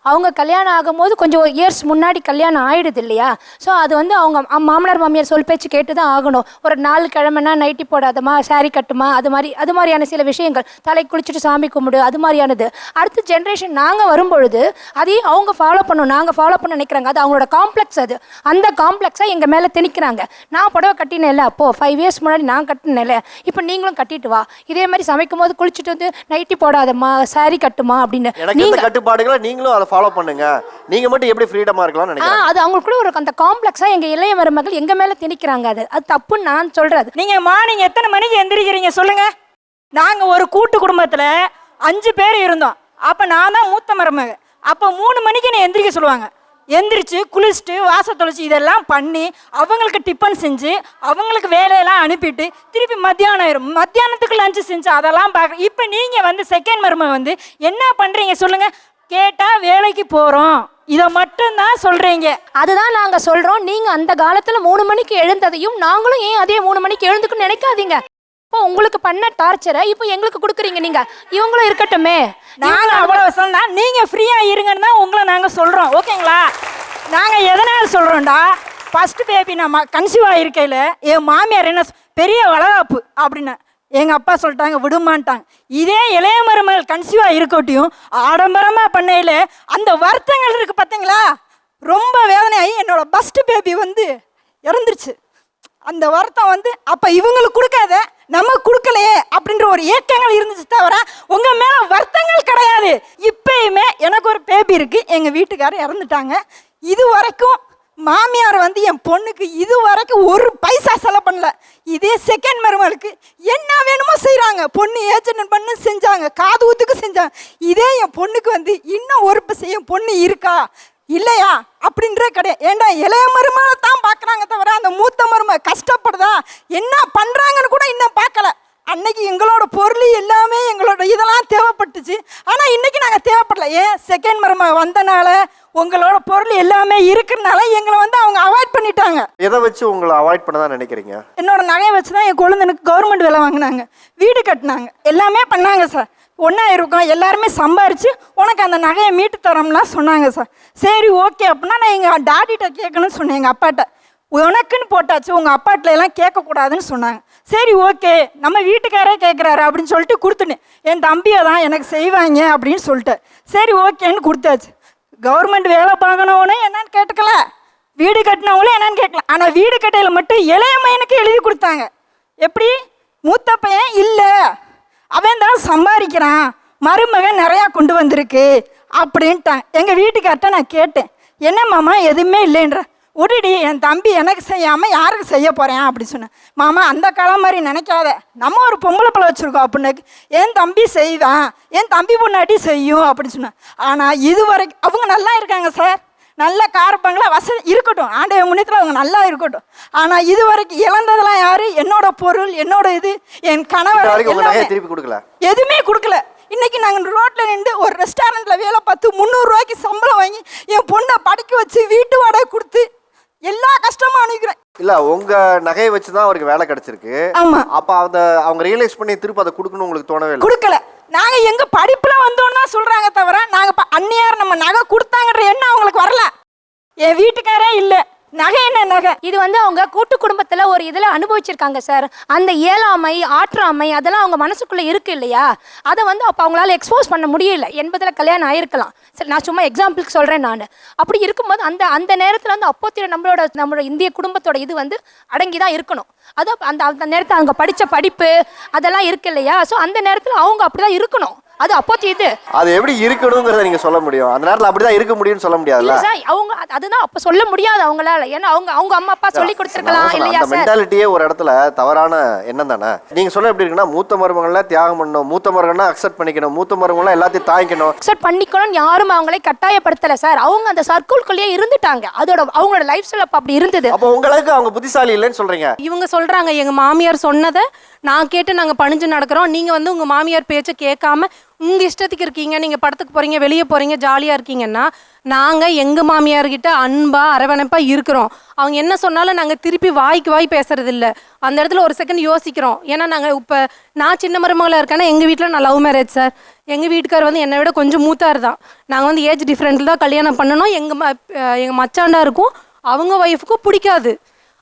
அவங்க கல்யாணம் ஆகும்போது கொஞ்சம் இயர்ஸ் முன்னாடி கல்யாணம் ஆயிடுது இல்லையா, ஸோ அது வந்து அவங்க மாமனார் மாமியார் சொல் பேச்சு கேட்டு தான் ஆகணும். ஒரு 4 கிழமைனா நைட்டி போடாதமா, சாரி கட்டுமா, அது மாதிரியான சில விஷயங்கள், தலை குளிச்சுட்டு சாமி கும்பிடு, அது மாதிரியானது. அடுத்த ஜென்ரேஷன் நாங்கள் வரும்பொழுது அதையும் அவங்க ஃபாலோ பண்ணணும், நாங்கள் ஃபாலோ பண்ண நினைக்கிறாங்க. அது அவங்களோட காம்ப்ளெக்ஸ், அது அந்த காம்ப்ளெக்ஸாக எங்கள் மேலே திணிக்கிறாங்க. நான் புடவை கட்டினேன் இல்லை, அப்போது 5 இயர்ஸ் முன்னாடி நான் கட்டினேன், இப்போ நீங்களும் கட்டிட்டு வா, இதே மாதிரி சமைக்கும் போது குளிச்சுட்டு வந்து நைட்டி போடாதம்மா, சாரி கட்டுமா அப்படின்னு கட்டுப்பாடுகளை நீங்களும் அதை ஃபாலோ பண்ணுங்க, நீங்க மட்டும் எப்படி ஃப்ரீடமா இருக்கலாம்னு நினைக்கிறேன். அது அவங்களுக்குள்ள ஒரு அந்த காம்ப்ளெக்ஸா எங்க இளைய மருமகள் எங்க மேல திணிக்கிறாங்க. அது தப்புன்னு நான் சொல்றது. நீங்க மார்னிங் எத்தனை மணிக்கு எந்திரிக்கிறீங்க சொல்லுங்க? நாங்க ஒரு கூட்டு குடும்பத்துல 5 பேர் இருந்தோம். அப்ப நான் தான் மூத்த மருமக. அப்ப 3 மணிக்கு என்ன எந்திரிக்க சொல்லுவாங்க. எந்திரிச்சு குளிச்சுட்டு வாச தொலைச்சி இதெல்லாம் பண்ணி அவங்களுக்கு டிஃபன் செஞ்சு அவங்களுக்கு வேலையெல்லாம் அனுப்பிட்டு திருப்பி மத்தியானம் ஆயிரும். மத்தியானத்துக்கு லஞ்சு செஞ்சு அதெல்லாம் பார்க்க. இப்போ நீங்கள் வந்து செகண்ட் மருமக வந்து என்ன பண்ணுறீங்க சொல்லுங்கள்? கேட்டால் வேலைக்கு போகிறோம், இதை மட்டும்தான் சொல்றீங்க. அதுதான் நாங்க சொல்றோம். நீங்க அந்த காலத்துல 3 மணிக்கு எழுந்ததையும் நாங்களும் ஏன் அதே 3 மணிக்கு எழுந்துக்குன்னு நினைக்காதீங்க. இப்போ உங்களுக்கு பண்ண டார்ச்சரை இப்போ எங்களுக்கு கொடுக்குறீங்க நீங்க. இவங்களும் இருக்கட்டுமே. நாங்க அவ்வளவு சொன்னா நீங்க ஃப்ரீயா இருங்கன்னு தான் உங்களை நாங்க சொல்றோம். ஓகேங்களா? நாங்க எதனால சொல்றோம்டா, ஃபர்ஸ்ட் பேபி நம்ம கன்சீவ் ஆகிருக்கையில் என் மாமியார் என்ன பெரிய வளகாப்பு அப்படின்னு எங்கள் அப்பா சொல்லிட்டாங்க, விடுமான்ட்டாங்க. இதே இளைய மருமகள் கன்சீவாக இருக்கட்டும் ஆடம்பரமாக பண்ணையில் அந்த வருத்தங்கள் இருக்குது பார்த்தீங்களா, ரொம்ப வேதனையாகி என்னோட ஃபர்ஸ்ட் பேபி வந்து இறந்துருச்சு. அந்த வருத்தம் வந்து அப்போ இவங்களுக்கு கொடுக்காத நம்ம கொடுக்கலையே அப்படின்ற ஒரு ஏக்கங்கள் இருந்துச்சு தவிர உங்கள் மேலே வருத்தங்கள் கிடையாது. இப்பயுமே எனக்கு ஒரு பேபி இருக்குது, எங்கள் வீட்டுக்காரர் இறந்துட்டாங்க. இது வரைக்கும் மாமியார் வந்து என் பொண்ணுக்கு இது வரைக்கும் ஒரு பைசா செலவு பண்ணல. இதே செகண்ட் மருமகளுக்கு என்ன வேணுமோ செய்கிறாங்க. பொண்ணு ஏஜென்ட் பண்ணு செஞ்சாங்க, காது ஊத்துக்கு செஞ்சாங்க. இதே என் பொண்ணுக்கு வந்து இன்னும் ஒரு பைசா என் பொண்ணு இருக்கா இல்லையா அப்படின்ற கிடையாது. ஏண்டா இளைய மருமகளை தான் பார்க்குறாங்க தவிர அந்த மூத்த மருமக கஷ்டப்படுதா என்ன பண்ணுறாங்கன்னு கூட இன்னும் பார்க்கல. அன்னைக்கு எங்களோட பொருள் எல்லாமே எங்களோட இதெல்லாம் தேவைப்பட்டுச்சு. ஆனால் இன்னைக்கு நாங்கள் தேவைப்படல. ஏன் செகண்ட் மருமக வந்தனால உங்களோட பொருள் எல்லாமே இருக்கிறனால எங்களை வந்து அவங்க அவாய்ட் பண்ணிட்டாங்க. எதை வச்சு உங்களை அவாய்ட் பண்ண தான் நினைக்கிறீங்க? என்னோட நகையை வச்சு தான் என் குழந்தைனுக்கு கவர்மெண்ட் வேலை வாங்கினாங்க, வீடு கட்டினாங்க, எல்லாமே பண்ணாங்க சார். ஒன்றா இருக்கோம் எல்லாருமே சம்பாரித்து உனக்கு அந்த நகையை மீட்டு தரோம்லாம் சொன்னாங்க சார். சரி ஓகே அப்படின்னா நான் எங்கள் டாடிகிட்ட கேட்கணும்னு சொன்னேன். எங்கள் அப்பாட்ட உனக்குன்னு போட்டாச்சு உங்கள் அப்பாட்டில் எல்லாம் கேட்கக்கூடாதுன்னு சொன்னாங்க. சரி ஓகே நம்ம வீட்டுக்காரே கேட்குறாரு அப்படின்னு சொல்லிட்டு கொடுத்துனேன். என் தம்பியை தான் எனக்கு செய்வாங்க அப்படின்னு சொல்லிட்டு சரி ஓகேன்னு கொடுத்தாச்சு. கவர்மெண்ட் வேலை பார்க்கணுன்னு என்னன்னு கேட்டுக்கல, வீடு கட்டினவங்களும் என்னன்னு கேட்கல. ஆனால் வீடு கட்டையில் மட்டும் இளைய பையனுக்கு எழுதி கொடுத்தாங்க. எப்படி? மூத்த பையன் இல்லை, அவன் தான் சம்பாதிக்கிறான், மருமகன் நிறையா கொண்டு வந்திருக்கு அப்படின்ட்டாங்க. எங்கள் வீட்டுக்கார்ட்ட நான் கேட்டேன், என்ன மாமா எதுவுமே இல்லைன்ற. உடனே என் தம்பி எனக்கு செய்யாமல் யாருக்கு செய்ய போகிறேன் அப்படி சொன்னேன். மாமா அந்த காலம் மாதிரி நினைக்காத, நம்ம ஒரு பொம்பளை பிள்ளை வச்சுருக்கோம் அப்படின்னு. என் தம்பி செய்வான், என் தம்பி பொண்ணாட்டி செய்யும் அப்படின்னு சொன்னேன். ஆனால் இது வரைக்கும் அவங்க நல்லா இருக்காங்க சார், நல்ல காரப்பங்களா வசதி இருக்கட்டும், ஆண்டைய முன்னத்தில் அவங்க நல்லா இருக்கட்டும். ஆனால் இது வரைக்கும் இழந்ததெல்லாம் யாரு? என்னோட பொருள், என்னோட இது, என் கணவர் திருப்பி கொடுக்கல, எதுவுமே கொடுக்கல. இன்னைக்கு நாங்கள் ரோட்டில் நின்று ஒரு ரெஸ்டாரண்ட்டில் வேலை பார்த்து 300 ரூபாய்க்கு சம்பளம் வாங்கி என் பொண்ணை படிக்க வச்சு வீட்டு வாடகை கொடுத்து எல்லா கஷ்டமும் அனுப்பிக்கிறேன். இல்ல உங்க நகையை வச்சு தான் அவருக்கு வேலை கிடைச்சிருக்கு. ஆமா. அப்ப அவங்க ரியலைஸ் பண்ணி திருப்பி அதை கொடுக்கணும் உங்களுக்கு தோணவே இல்லை? கொடுக்கல. நாங்க எங்க படிப்புல வந்தோம்னா சொல்றாங்க தவிர நாங்க அன்னியார் நம்ம நகை கொடுத்தாங்கன்ற எண்ணம் அவங்களுக்கு வரல. என் வீட்டுக்காரே இல்லை, நகை என்ன நகை. இது வந்து அவங்க கூட்டு குடும்பத்துல ஒரு இதுல அனுபவிச்சிருக்காங்க சார். அந்த இயலாமை ஆற்றாமை அதெல்லாம் அவங்க மனசுக்குள்ள இருக்கு இல்லையா, அதை வந்து அப்போ அவங்களால எக்ஸ்போஸ் பண்ண முடியல. 80 கல்யாணம் ஆயிருக்கலாம். சரி நான் சும்மா எக்ஸாம்பிளுக்கு சொல்றேன். நான் அப்படி இருக்கும்போது அந்த நேரத்துல வந்து அப்போத்திர நம்மளோட இந்திய குடும்பத்தோட இது வந்து அடங்கி தான் இருக்கணும். அது அந்த நேரத்தில் அவங்க படிச்ச படிப்பு அதெல்லாம் இருக்கு இல்லையா, ஸோ அந்த நேரத்தில் அவங்க அப்படிதான் இருக்கணும். அது அப்போத்தி இது அது எப்படி இருக்கணும்ங்கறத நீங்க சொல்ல முடியும். அந்த நேரத்துல அப்படிதான் இருக்க முடியும்னு சொல்ல முடியாதுல்ல சார். அவங்க அதுதான் அப்ப சொல்ல முடியாது அவங்களால. ஏன்னா அவங்க அம்மா அப்பா சொல்லி கொடுத்துருக்கலாம் இல்லையா சார். மென்டாலிட்டியே ஒரு இடத்துல தவறான எண்ணம் தானே. நீங்க சொல்ல எப்படி இருக்குன்னா மூத்த மருமகளை தியாகம் பண்ணணும், மூத்த மருமகளை அக்செப்ட் பண்ணிக்கணும், மூத்த மருமகளை எல்லாத்தையும் தாங்கிக்கணும். அக்செப்ட் பண்ணிக்கணும் யாரும் அவங்களை கட்டாயப்படுத்தல சார். அவங்க அந்த சர்க்கிள்குள்ளேயே இருந்துட்டாங்க. அதோட அவங்களோட லைஃப் ஸ்டைல் அப்ப அப்படி இருந்தது. அப்போ உங்களுக்கு அவங்க புத்திசாலி இல்லைன்னு சொல்றீங்க. இவங்க சொல்றாங்க எங்க மாமியார் சொன்னதை நான் கேட்டு நாங்க பணிஞ்சு நடக்கிறோம், நீங்க வந்து உங்க மாமியார் பேச்சை கேட்காம உங்க இஷ்டத்துக்கு இருக்கீங்க, நீங்க படத்துக்கு போறீங்க, வெளியே போறீங்க, ஜாலியா இருக்கீங்கன்னா நாங்க எங்க மாமியார்கிட்ட அன்பா அரவணைப்பா இருக்கிறோம். அவங்க என்ன சொன்னாலும் நாங்க திருப்பி வாய்க்கு வாய் பேசுறது இல்லை. அந்த இடத்துல ஒரு செகண்ட் யோசிக்கிறோம். ஏன்னா நாங்க இப்ப நான் சின்ன மருமகளா இருக்கேன்னா எங்க வீட்டுல நான் லவ் மேரேஜ் சார். எங்க வீட்டுக்கார் வந்து என்னை விட கொஞ்சம் மூத்தார் தான். நாங்க வந்து ஏஜ் டிஃப்ரெண்ட்ல தான் கல்யாணம் பண்ணணும். எங்க மச்சாண்டா இருக்கும், அவங்க ஒய்ஃபுக்கும் பிடிக்காது.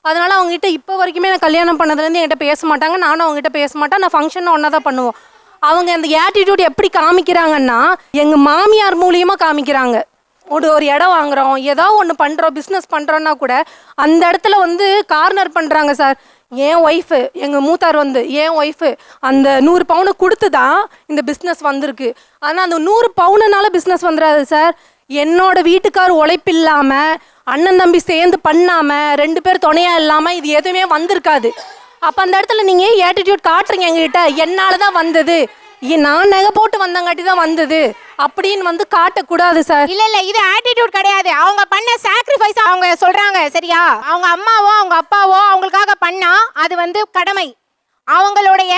அதனால அவங்ககிட்ட இப்போ வரைக்குமே நான் கல்யாணம் பண்ணதுலேருந்து என்கிட்ட பேச மாட்டாங்க, நானும் அவங்ககிட்ட பேச மாட்டேன். நான் ஃபங்க்ஷன் ஒன்றா தான் பண்ணுவோம். அவங்க அந்த ஆட்டிடியூட் எப்படி காமிக்கிறாங்கன்னா எங்கள் மாமியார் மூலியமாக காமிக்கிறாங்க. ஒரு இடம் வாங்குறோம், ஏதோ ஒன்று பண்ணுறோம், பிஸ்னஸ் பண்ணுறோன்னா கூட அந்த இடத்துல வந்து கார்னர் பண்ணுறாங்க சார். என் ஒய்ஃபு, எங்கள் மூத்தார் வந்து என் ஒய்ஃபு அந்த 100 பவுனை கொடுத்து தான் இந்த பிஸ்னஸ் வந்திருக்கு. ஆனால் அந்த 100 பவுனுனால பிஸ்னஸ் வந்துடாது சார். என்னோட வீட்டுக்கார் உழைப்பு இல்லாமல் அண்ணன் தம்பி சேர்ந்து பண்ணாமல் 2 பேர் துணையாக இல்லாமல் இது எதுவுமே வந்திருக்காது. அப்போ அந்த இடத்துல நீங்கள் ஆட்டிடியூட் காட்டுறீங்க எங்ககிட்ட, என்னால் தான் வந்தது, நான் நகை போட்டு வந்தங்காட்டி தான் வந்தது அப்படின்னு வந்து காட்டக்கூடாது சார். இல்ல இது ஆட்டிடியூட் கிடையாது. அவங்க பண்ண சாக்ரிஃபைஸ் அவங்க சொல்றாங்க சரியா. அவங்க அம்மாவோ அவங்க அப்பாவோ அவங்களுக்காக பண்ணா அது வந்து கடமை. அவங்களுடைய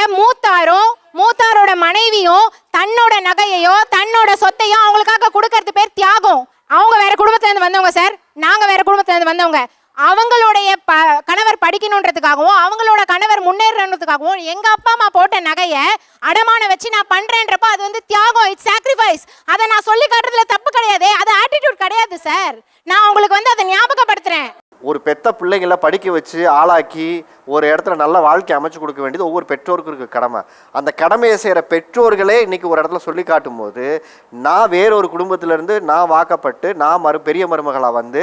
மூத்தாரோட மனைவியும் தன்னோட நகையையோ தன்னோட சொத்தையோ அவங்களுக்காக கொடுக்கறது பேர் தியாகம். அவங்க வேற குடும்பத்துலேருந்து வந்தவங்க சார், நாங்கள் வேற குடும்பத்துலேருந்து வந்தவங்க. அவங்களுடைய கணவர் படிக்கணுன்றதுக்காகவும் அவங்களோட கணவர் முன்னேறணுன்றதுக்காகவும் எங்கள் அப்பா அம்மா போட்ட நகையை அடமானம் வச்சு நான் பண்ணுறேன்றப்போ அது வந்து தியாகம், இட்ஸ் சாக்ரிஃபைஸ். அதை நான் சொல்லி காட்டுறதுல தப்பு கிடையாது, அது ஆட்டிடியூட் கிடையாது சார். நான் உங்களுக்கு வந்து அதை ஞாபகப்படுத்துகிறேன். ஒரு பெத்த பிள்ளைங்களை படிக்க வச்சு ஆளாக்கி ஒரு இடத்துல நல்ல வாழ்க்கை அமைச்சு கொடுக்க வேண்டியது ஒவ்வொரு பெற்றோருக்கும் இருக்க கடமை. அந்த கடமையை செய்கிற பெற்றோர்களே இன்னைக்கு ஒரு இடத்துல சொல்லி காட்டும் போது, நான் வேறொரு குடும்பத்திலேருந்து நான் வாக்கப்பட்டு நான் பெரிய மருமகளாக வந்து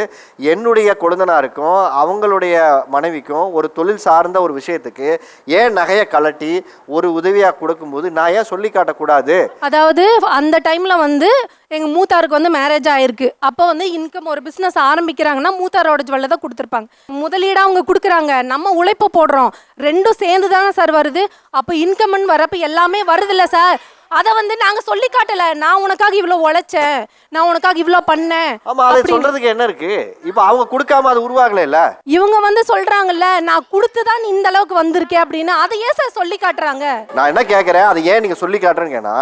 என்னுடைய கொழுந்தனாருக்கும் அவங்களுடைய மனைவிக்கும் ஒரு தொழில் சார்ந்த ஒரு விஷயத்துக்கு ஏன் நகையை கலட்டி ஒரு உதவியாக கொடுக்கும்போது நான் ஏன் சொல்லி காட்டக்கூடாது? அதாவது அந்த டைமில் வந்து எங்கள் மூத்தாருக்கு வந்து மேரேஜ் ஆயிருக்கு. அப்போ வந்து இன்கம் ஒரு பிஸ்னஸ் ஆரம்பிக்கிறாங்கன்னா மூத்தாரோட ஜுவல்லை தான் கொடுத்துருப்பாங்க. முதலீடாக அவங்க கொடுக்குறாங்க, நம்ம உழைப்பை போடுறோம், ரெண்டும் சேர்ந்து தானே சார் வருது. அப்போ இன்கம்னு வரப்போ எல்லாமே வருதில்ல சார். அதை வந்து நாங்க சொல்லி காட்டல, நான் உனக்காக இவ்வளவு உழைச்சேன், நான் உனக்காக இவ்வளவு பண்ணேன். ஆமா, அதை சொல்றதுக்கு என்ன இருக்கு? இப்போ அவங்க கொடுக்காம அது உருவாகல இல்ல. இவங்க வந்து சொல்றாங்கல்ல, நான் கொடுத்துதான் நீ இந்த அளவுக்கு வந்திருக்கேன் அப்படின்னு. அதை ஏன் சார் சொல்லி காட்டுறாங்க? நான் என்ன கேட்கறேன், அதை ஏன் நீங்க சொல்லி காட்டுறீங்கன்னா,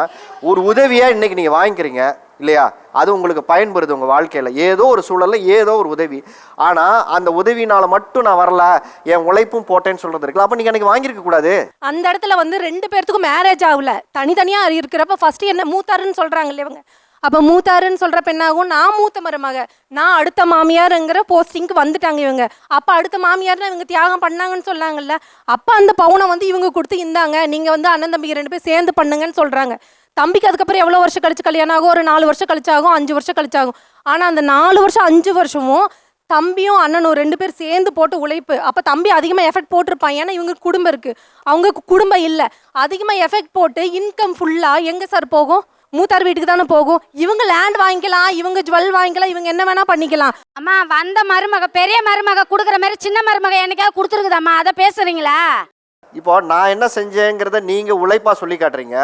ஒரு உதவியா இன்னைக்கு நீங்க வாங்கிக்கிறீங்க இல்லையா, அது உங்களுக்கு பயன்படுது உங்க வாழ்க்கையில, ஏதோ ஒரு சூழல்ல ஏதோ ஒரு உதவி. ஆனா அந்த உதவினால மட்டும் நான் வரல, என் உழைப்பும் போட்டேன்னு சொல்றது இருக்குல்ல, அப்ப நீங்க எனக்கு வாங்கியிருக்க கூடாது. அந்த இடத்துல வந்து 2 பேர்த்துக்கும் மேரேஜ் ஆகல, தனித்தனியா இருக்கிறப்ப ஃபர்ஸ்ட் என்ன மூத்தாருன்னு சொல்றாங்க இவங்க. அப்ப மூத்தாருன்னு சொல்றப்ப என்ன ஆகும், நான் மூத்த மருமக, நான் அடுத்த மாமியாருங்கிற போஸ்டிங்க்கு வந்துட்டாங்க இவங்க. அப்ப அடுத்த மாமியார்னு இவங்க தியாகம் பண்ணாங்கன்னு சொன்னாங்கல்ல, அப்ப அந்த பவுனை வந்து இவங்க கொடுத்து இந்தாங்க, நீங்க வந்து அண்ணன் தம்பிக்கு 2 பேர் சேர்ந்து பண்ணுங்கன்னு சொல்றாங்க. தம்பிக்கு அதுக்கப்புறம் எவ்வளோ வருஷம் கழிச்சு கல்யாணம் ஆகும்? ஒரு 4 வருஷம் கழிச்சாகும், 5 வருஷம் கழிச்சாகும். ஆனால் அந்த 4 வருஷம் 5 வருஷமும் தம்பியும் அண்ணனும் 2 பேர் சேர்ந்து போட்டு உழைப்பு. அப்போ தம்பி அதிகமாக எஃபெக்ட் போட்டிருப்பான், ஏன்னா இவங்க குடும்பம் இருக்குது, அவங்க குடும்பம் இல்லை. அதிகமாக எஃபெக்ட் போட்டு இன்கம் ஃபுல்லாக எங்கே சார் போகும்? மூத்தார் வீட்டுக்கு தானே போகும். இவங்க லேண்ட் வாங்கிக்கலாம், இவங்க ஜுவல் வாங்கிக்கலாம், இவங்க என்ன வேணா பண்ணிக்கலாம். அம்மா, வந்த மருமக பெரிய மருமக கொடுக்குற மாதிரி சின்ன மருமக என்னைக்காவது கொடுத்துருக்குதாம்மா? அதை பேசுறீங்களா? இப்போ நான் என்ன செஞ்சேங்கிறத நீங்க உழைப்பா சொல்லி காட்டுறீங்க,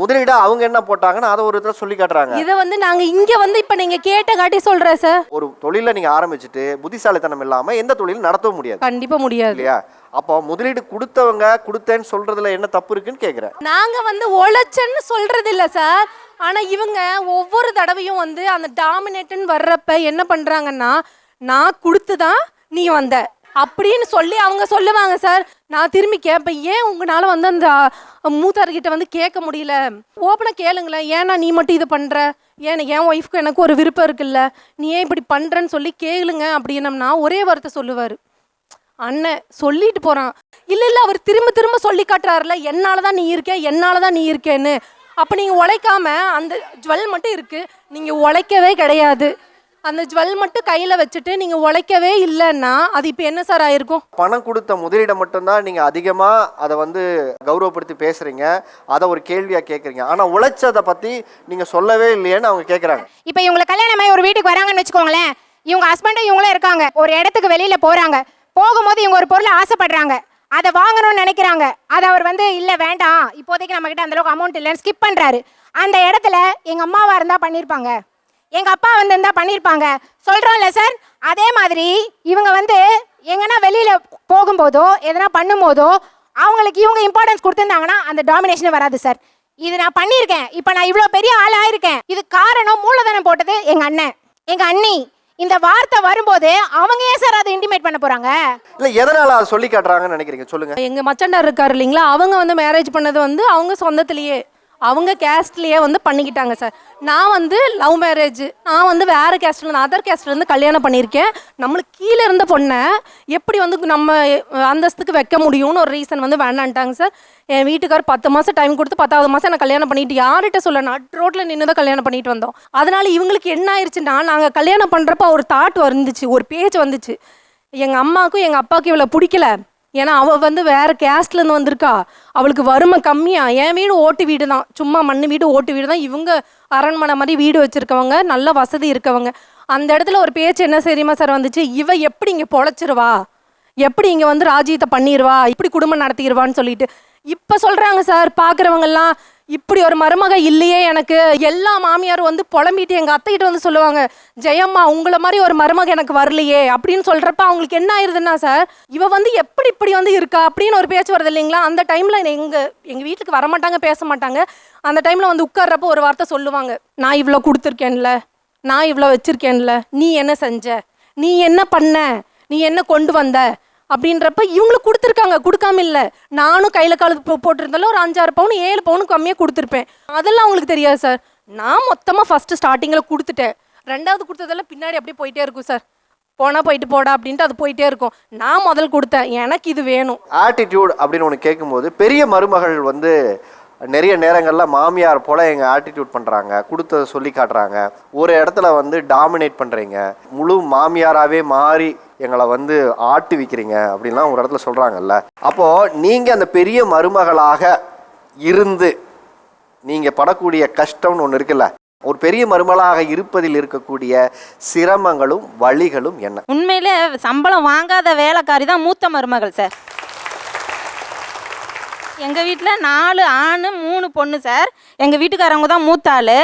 முதலீடா அவங்க என்ன போட்டாங்கன்னு அதை ஒரு இடத்துல சொல்லி காட்டுறாங்க. இதை வந்து நாங்க இங்க வந்து இப்ப நீங்க கேட்ட காட்டி சொல்றேன் சார். ஒரு தொழில நீங்க ஆரம்பிச்சுட்டு புத்திசாலித்தனம் இல்லாம எந்த தொழிலும் நடத்தவும் முடியாது. கண்டிப்பா முடியாது இல்லையா? அப்போ முதலீடு கொடுத்தவங்க கொடுத்தேன்னு சொல்றதுல என்ன தப்பு இருக்குன்னு கேக்குறேன். நாங்க வந்து உழைச்சேன்னு சொல்றது இல்ல சார். ஆனா இவங்க ஒவ்வொரு தடவையும் வந்து அந்த டாமினேட்னு வர்றப்ப என்ன பண்றாங்கன்னா, நான் கொடுத்துதான் நீ வந்த அப்படின்னு சொல்லி அவங்க சொல்லுவாங்க சார். நான் திரும்பி கேட்பேன், ஏன் உங்களால வந்து அந்த மூத்தார்கிட்ட வந்து கேட்க முடியல? ஓப்பனாக கேளுங்களேன், ஏன்னா நீ மட்டும் இது பண்ற, ஏன் என் ஒய்ஃப்க்கு எனக்கு ஒரு விருப்பம் இருக்குல்ல, நீ ஏன் இப்படி பண்றன்னு சொல்லி கேளுங்க அப்படின்னம்னா ஒரே வார்த்தை சொல்லுவார், அண்ணன் சொல்லிட்டு போறான். இல்லை இல்லை, அவர் திரும்ப திரும்ப சொல்லி காட்டுறாருல, என்னாலதான் நீ இருக்க, என்னாலதான் நீ இருக்கேன்னு. அப்போ நீங்கள் உழைக்காம அந்த ஜுவல் மட்டும் இருக்கு, நீங்கள் உழைக்கவே கிடையாது. அந்த ஜுவல் மட்டும் கையில் வச்சுட்டு நீங்கள் உழைக்கவே இல்லைன்னா அது இப்போ என்ன சார் ஆயிருக்கும்? பணம் கொடுத்த முதலீடை மட்டும்தான் நீங்கள் அதிகமாக அதை வந்து கௌரவப்படுத்தி பேசுகிறீங்க, அதை ஒரு கேள்வியாக கேட்குறீங்க. ஆனால் உழைச்சதை பற்றி நீங்கள் சொல்லவே இல்லையேன்னு அவங்க கேட்குறாங்க. இப்போ இவங்களை கல்யாணமாகி ஒரு வீட்டுக்கு வராங்கன்னு வச்சுக்கோங்களேன், இவங்க ஹஸ்பண்டும் இவங்களும் இருக்காங்க, ஒரு இடத்துக்கு வெளியில் போகிறாங்க, போகும்போது இவங்க ஒரு பொருளை ஆசைப்படுறாங்க, அதை வாங்கணும்னு நினைக்கிறாங்க. அதை அவர் வந்து இல்லை வேண்டாம், இப்போதைக்கு நம்மக்கிட்ட அந்தளவுக்கு அமௌண்ட் இல்லைன்னு ஸ்கிப் பண்ணுறாரு. அந்த இடத்துல எங்கள் அம்மாவாக இருந்தால் பண்ணியிருப்பாங்க, எங்கள் அப்பா வந்து இருந்தால் பண்ணியிருப்பாங்க, சொல்கிறோம்ல சார். அதே மாதிரி இவங்க வந்து எங்கன்னா வெளியில் போகும்போதோ எதனா பண்ணும்போதோ அவங்களுக்கு இவங்க இம்பார்ட்டன்ஸ் கொடுத்துருந்தாங்கன்னா அந்த டாமினேஷன் வராது சார். இது நான் பண்ணியிருக்கேன், இப்போ நான் இவ்வளோ பெரிய ஆளாக இருக்கேன், இது காரணம் மூலதனம் போட்டது எங்கள் அண்ணன், எங்கள் அண்ணி. இந்த வார்த்தை வரும்போது அவங்க ஏன் சார் அதை இன்டிமேட் பண்ண போறாங்க? இல்ல எதனால அதை சொல்லி காட்டுறாங்கன்னு நினைக்கிறீங்க? சொல்லுங்க. எங்க மச்சாண்டார் இருக்காரு இல்லைங்களா, அவங்க வந்து மேரேஜ் பண்ணது வந்து அவங்க சொந்தத்திலேயே அவங்க கேஸ்ட்லேயே வந்து பண்ணிக்கிட்டாங்க சார். நான் வந்து லவ் மேரேஜ், நான் வந்து வேறு கேஸ்ட்லேருந்து அதர் கேஸ்ட்லேருந்து கல்யாணம் பண்ணியிருக்கேன். நம்மளுக்கு கீழே இருந்த பொண்ணை எப்படி வந்து நம்ம அந்தஸ்துக்கு வைக்க முடியும்னு ஒரு ரீசன் வந்து வேண்டான்ட்டாங்க சார். என் வீட்டுக்கார் 10 மாதம் டைம் கொடுத்து 10வது மாதம் நான் கல்யாணம் பண்ணிட்டு யார்கிட்ட சொல்ல, ரோட்டில் நின்று தான் கல்யாணம் பண்ணிட்டு வந்தோம். அதனால இவங்களுக்கு என்ன ஆயிடுச்சுன்னா, நாங்கள் கல்யாணம் பண்ணுறப்ப ஒரு தாட் வந்துச்சு, ஒரு பேச்சு வந்துச்சு, எங்கள் அம்மாவுக்கும் எங்கள் அப்பாவுக்கும் இவ்வளோ பிடிக்கல, ஏன்னா அவள் வந்து வேறு கேஸ்ட்லேருந்து வந்திருக்கா, அவளுக்கு வறுமை கம்மியா, என் வீடு ஓட்டு வீடு தான், சும்மா மண் வீடு ஓட்டு வீடு தான், இவங்க அரண்மனை மாதிரி வீடு வச்சுருக்கவங்க, நல்ல வசதி இருக்கவங்க. அந்த இடத்துல ஒரு பேச்சு என்ன தெரியுமா சார் வந்துச்சு, இவ எப்படி இங்கே பொழைச்சிருவா, எப்படி இங்கே வந்து ராஜ்யத்தை பண்ணிடுவா, இப்படி குடும்பம் நடத்திடுவான்னு சொல்லிட்டு. இப்போ சொல்கிறாங்க சார் பார்க்குறவங்கெல்லாம், இப்படி ஒரு மருமக இல்லையே எனக்கு. எல்லா மாமியாரும் வந்து புலம்பிட்டு எங்கள் அத்தைகிட்ட வந்து சொல்லுவாங்க, ஜெயம்மா உங்களை மாதிரி ஒரு மருமக எனக்கு வரலையே அப்படின்னு சொல்கிறப்ப அவங்களுக்கு என்ன ஆயிடுதுன்னா சார், இவ வந்து எப்படி இப்படி வந்து இருக்கா அப்படின்னு ஒரு பேச்சு வருது இல்லைங்களா. அந்த டைமில் எங்கள் வீட்டுக்கு வரமாட்டாங்க, பேச மாட்டாங்க. அந்த டைமில் வந்து உட்கார்றப்போ ஒரு வார்த்தை சொல்லுவாங்க, நான் இவ்வளோ கொடுத்துருக்கேன்ல, நான் இவ்வளோ வச்சிருக்கேன்ல, நீ என்ன செஞ்ச, நீ என்ன பண்ண, நீ என்ன கொண்டு வந்த அப்படின்றப்ப இவங்களுக்கு கொடுத்துருக்காங்க, கொடுக்காம இல்லை. நானும் கையில் காலு போட்டிருந்தாலும் ஒரு 5-6 பவுன் 7 பவுன் கம்மியாக கொடுத்துருப்பேன். அதெல்லாம் அவங்களுக்கு தெரியாது சார். நான் மொத்தமாக ஃபஸ்ட்டு ஸ்டார்டிங்கில் கொடுத்துட்டேன். 2வது கொடுத்ததெல்லாம் பின்னாடி அப்படியே போயிட்டே இருக்கும் சார். போனால் போயிட்டு போடா அப்படின்ட்டு அது போயிட்டே இருக்கும். நான் முதல் கொடுத்தேன், எனக்கு இது வேணும். ஆட்டிடியூட் அப்படின்னு ஒன்று கேட்கும்போது பெரிய மருமகள் வந்து நிறைய நேரங்களில் மாமியார் போல் எங்கள் ஆட்டிடியூட் பண்ணுறாங்க, கொடுத்ததை சொல்லி காட்டுறாங்க, ஒரு இடத்துல வந்து டாமினேட் பண்ணுறீங்க, முழு மாமியாராகவே மாறி எங்களை வந்து ஆட்டி விற்கிறீங்க அப்படின்லாம் ஒரு இடத்துல சொல்கிறாங்கல்ல. அப்போது நீங்கள் அந்த பெரிய மருமகளாக இருந்து நீங்கள் படக்கூடிய கஷ்டம்னு ஒன்று இருக்குல்ல, ஒரு பெரிய மருமகளாக இருப்பதில் இருக்கக்கூடிய சிரமங்களும் வழிகளும் என்ன? உண்மையிலே சம்பளம் வாங்காத வேலைக்காரி தான் மூத்த மருமகள் சார். எங்கள் வீட்டில் 4 ஆண் 3 பொண்ணு சார். எங்கள் வீட்டுக்காரவங்க தான் மூத்த ஆள்.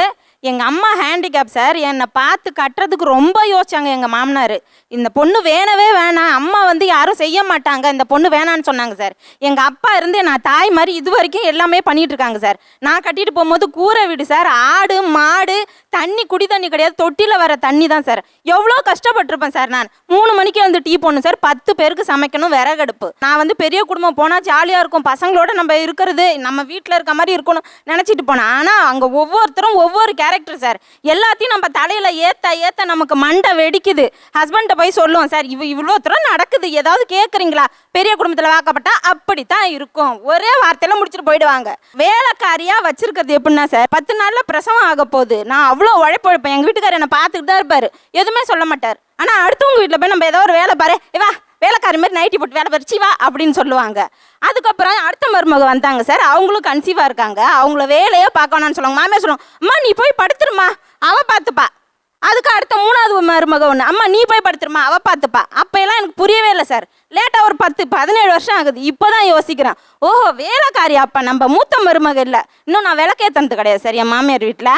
எங்கள் அம்மா ஹேண்டிகேப் சார். என்னை பார்த்து கட்டுறதுக்கு ரொம்ப யோசிச்சாங்க எங்கள் மாமனார். இந்த பொண்ணு வேணவே வேணாம், அம்மா வந்து யாரும் செய்ய மாட்டாங்க, இந்த பொண்ணு வேணான்னு சொன்னாங்க சார். எங்கள் அப்பா இருந்து நான் தாய் மாதிரி இது வரைக்கும் எல்லாமே பண்ணிட்டு இருக்காங்க சார். நான் கட்டிட்டு போகும்போது கூரை வீடு சார், ஆடு மாடு, தண்ணி குடி தண்ணி கிடையாது, தொட்டியில் வர தண்ணி தான் சார். எவ்வளோ கஷ்டப்பட்டிருப்பேன் சார். நான் 3 மணிக்கு வந்து டீ போடணும் சார், 10 பேருக்கு சமைக்கணும், விறகடுப்பு. நான் வந்து பெரிய குடும்பம் போனால் ஜாலியாக இருக்கும், பசங்களோட நம்ம இருக்கிறது நம்ம வீட்டில் இருக்க மாதிரி இருக்கணும் நினச்சிட்டு போனேன். ஆனால் அங்கே ஒவ்வொருத்தரும் ஒவ்வொரு கேரக்டர் சார். எல்லாத்தையும் நம்ம தலையில் ஏற்ற நமக்கு மண்டை வெடிக்குது. ஹஸ்பண்டை போய் சொல்லுவோம் சார், இவ்வளோ தூரம் நடக்குது, ஏதாவது கேட்குறீங்களா, பெரிய குடும்பத்தில் வாக்கப்பட்டா அப்படித்தான் இருக்கும், ஒரே வார்த்தையில முடிச்சுட்டு போயிடுவாங்க. வேலைக்காரியாக வச்சிருக்கிறது எப்படின்னா சார், 10 நாளில் பிரசவம் ஆக போகுது, நான் அவ்வளோ உழைப்பேன். எங்கள் வீட்டுக்காரர் என்னை பார்த்துக்கிட்டு தான் இருப்பார், எதுவுமே சொல்ல மாட்டார். ஆனால் அடுத்தவங்க வீட்டில் போய் நம்ம ஏதோ ஒரு வேலை பாரு, வா வேலைக்காரி மாதிரி நைட்டி போட்டு வேலை பறிச்சு வா அப்படின்னு சொல்லுவாங்க. அதுக்கப்புறம் அடுத்த மருமக வந்தாங்க சார், அவங்களும் கன்சீவாக இருக்காங்க, அவங்கள வேலையே பார்க்கணும்னு சொல்லுவாங்க. மாமியார் சொல்லுவாங்க, அம்மா நீ போய் படுத்துருமா அவள் பார்த்துப்பா. அதுக்கு அடுத்த 3வது மருமக ஒன்று, அம்மா நீ போய் படுத்துருமா அவள் பார்த்துப்பா. அப்போ எல்லாம் எனக்கு புரியவே இல்லை சார். லேட்டாக ஒரு 10-17 வருஷம் ஆகுது, இப்போ தான் யோசிக்கிறேன். ஓஹோ வேலைக்காரி அப்போ நம்ம மூத்த மருமக இல்லை. இன்னும் நான் விளக்கேற்றுனது கிடையாது சார் என் மாமியார் வீட்டில்.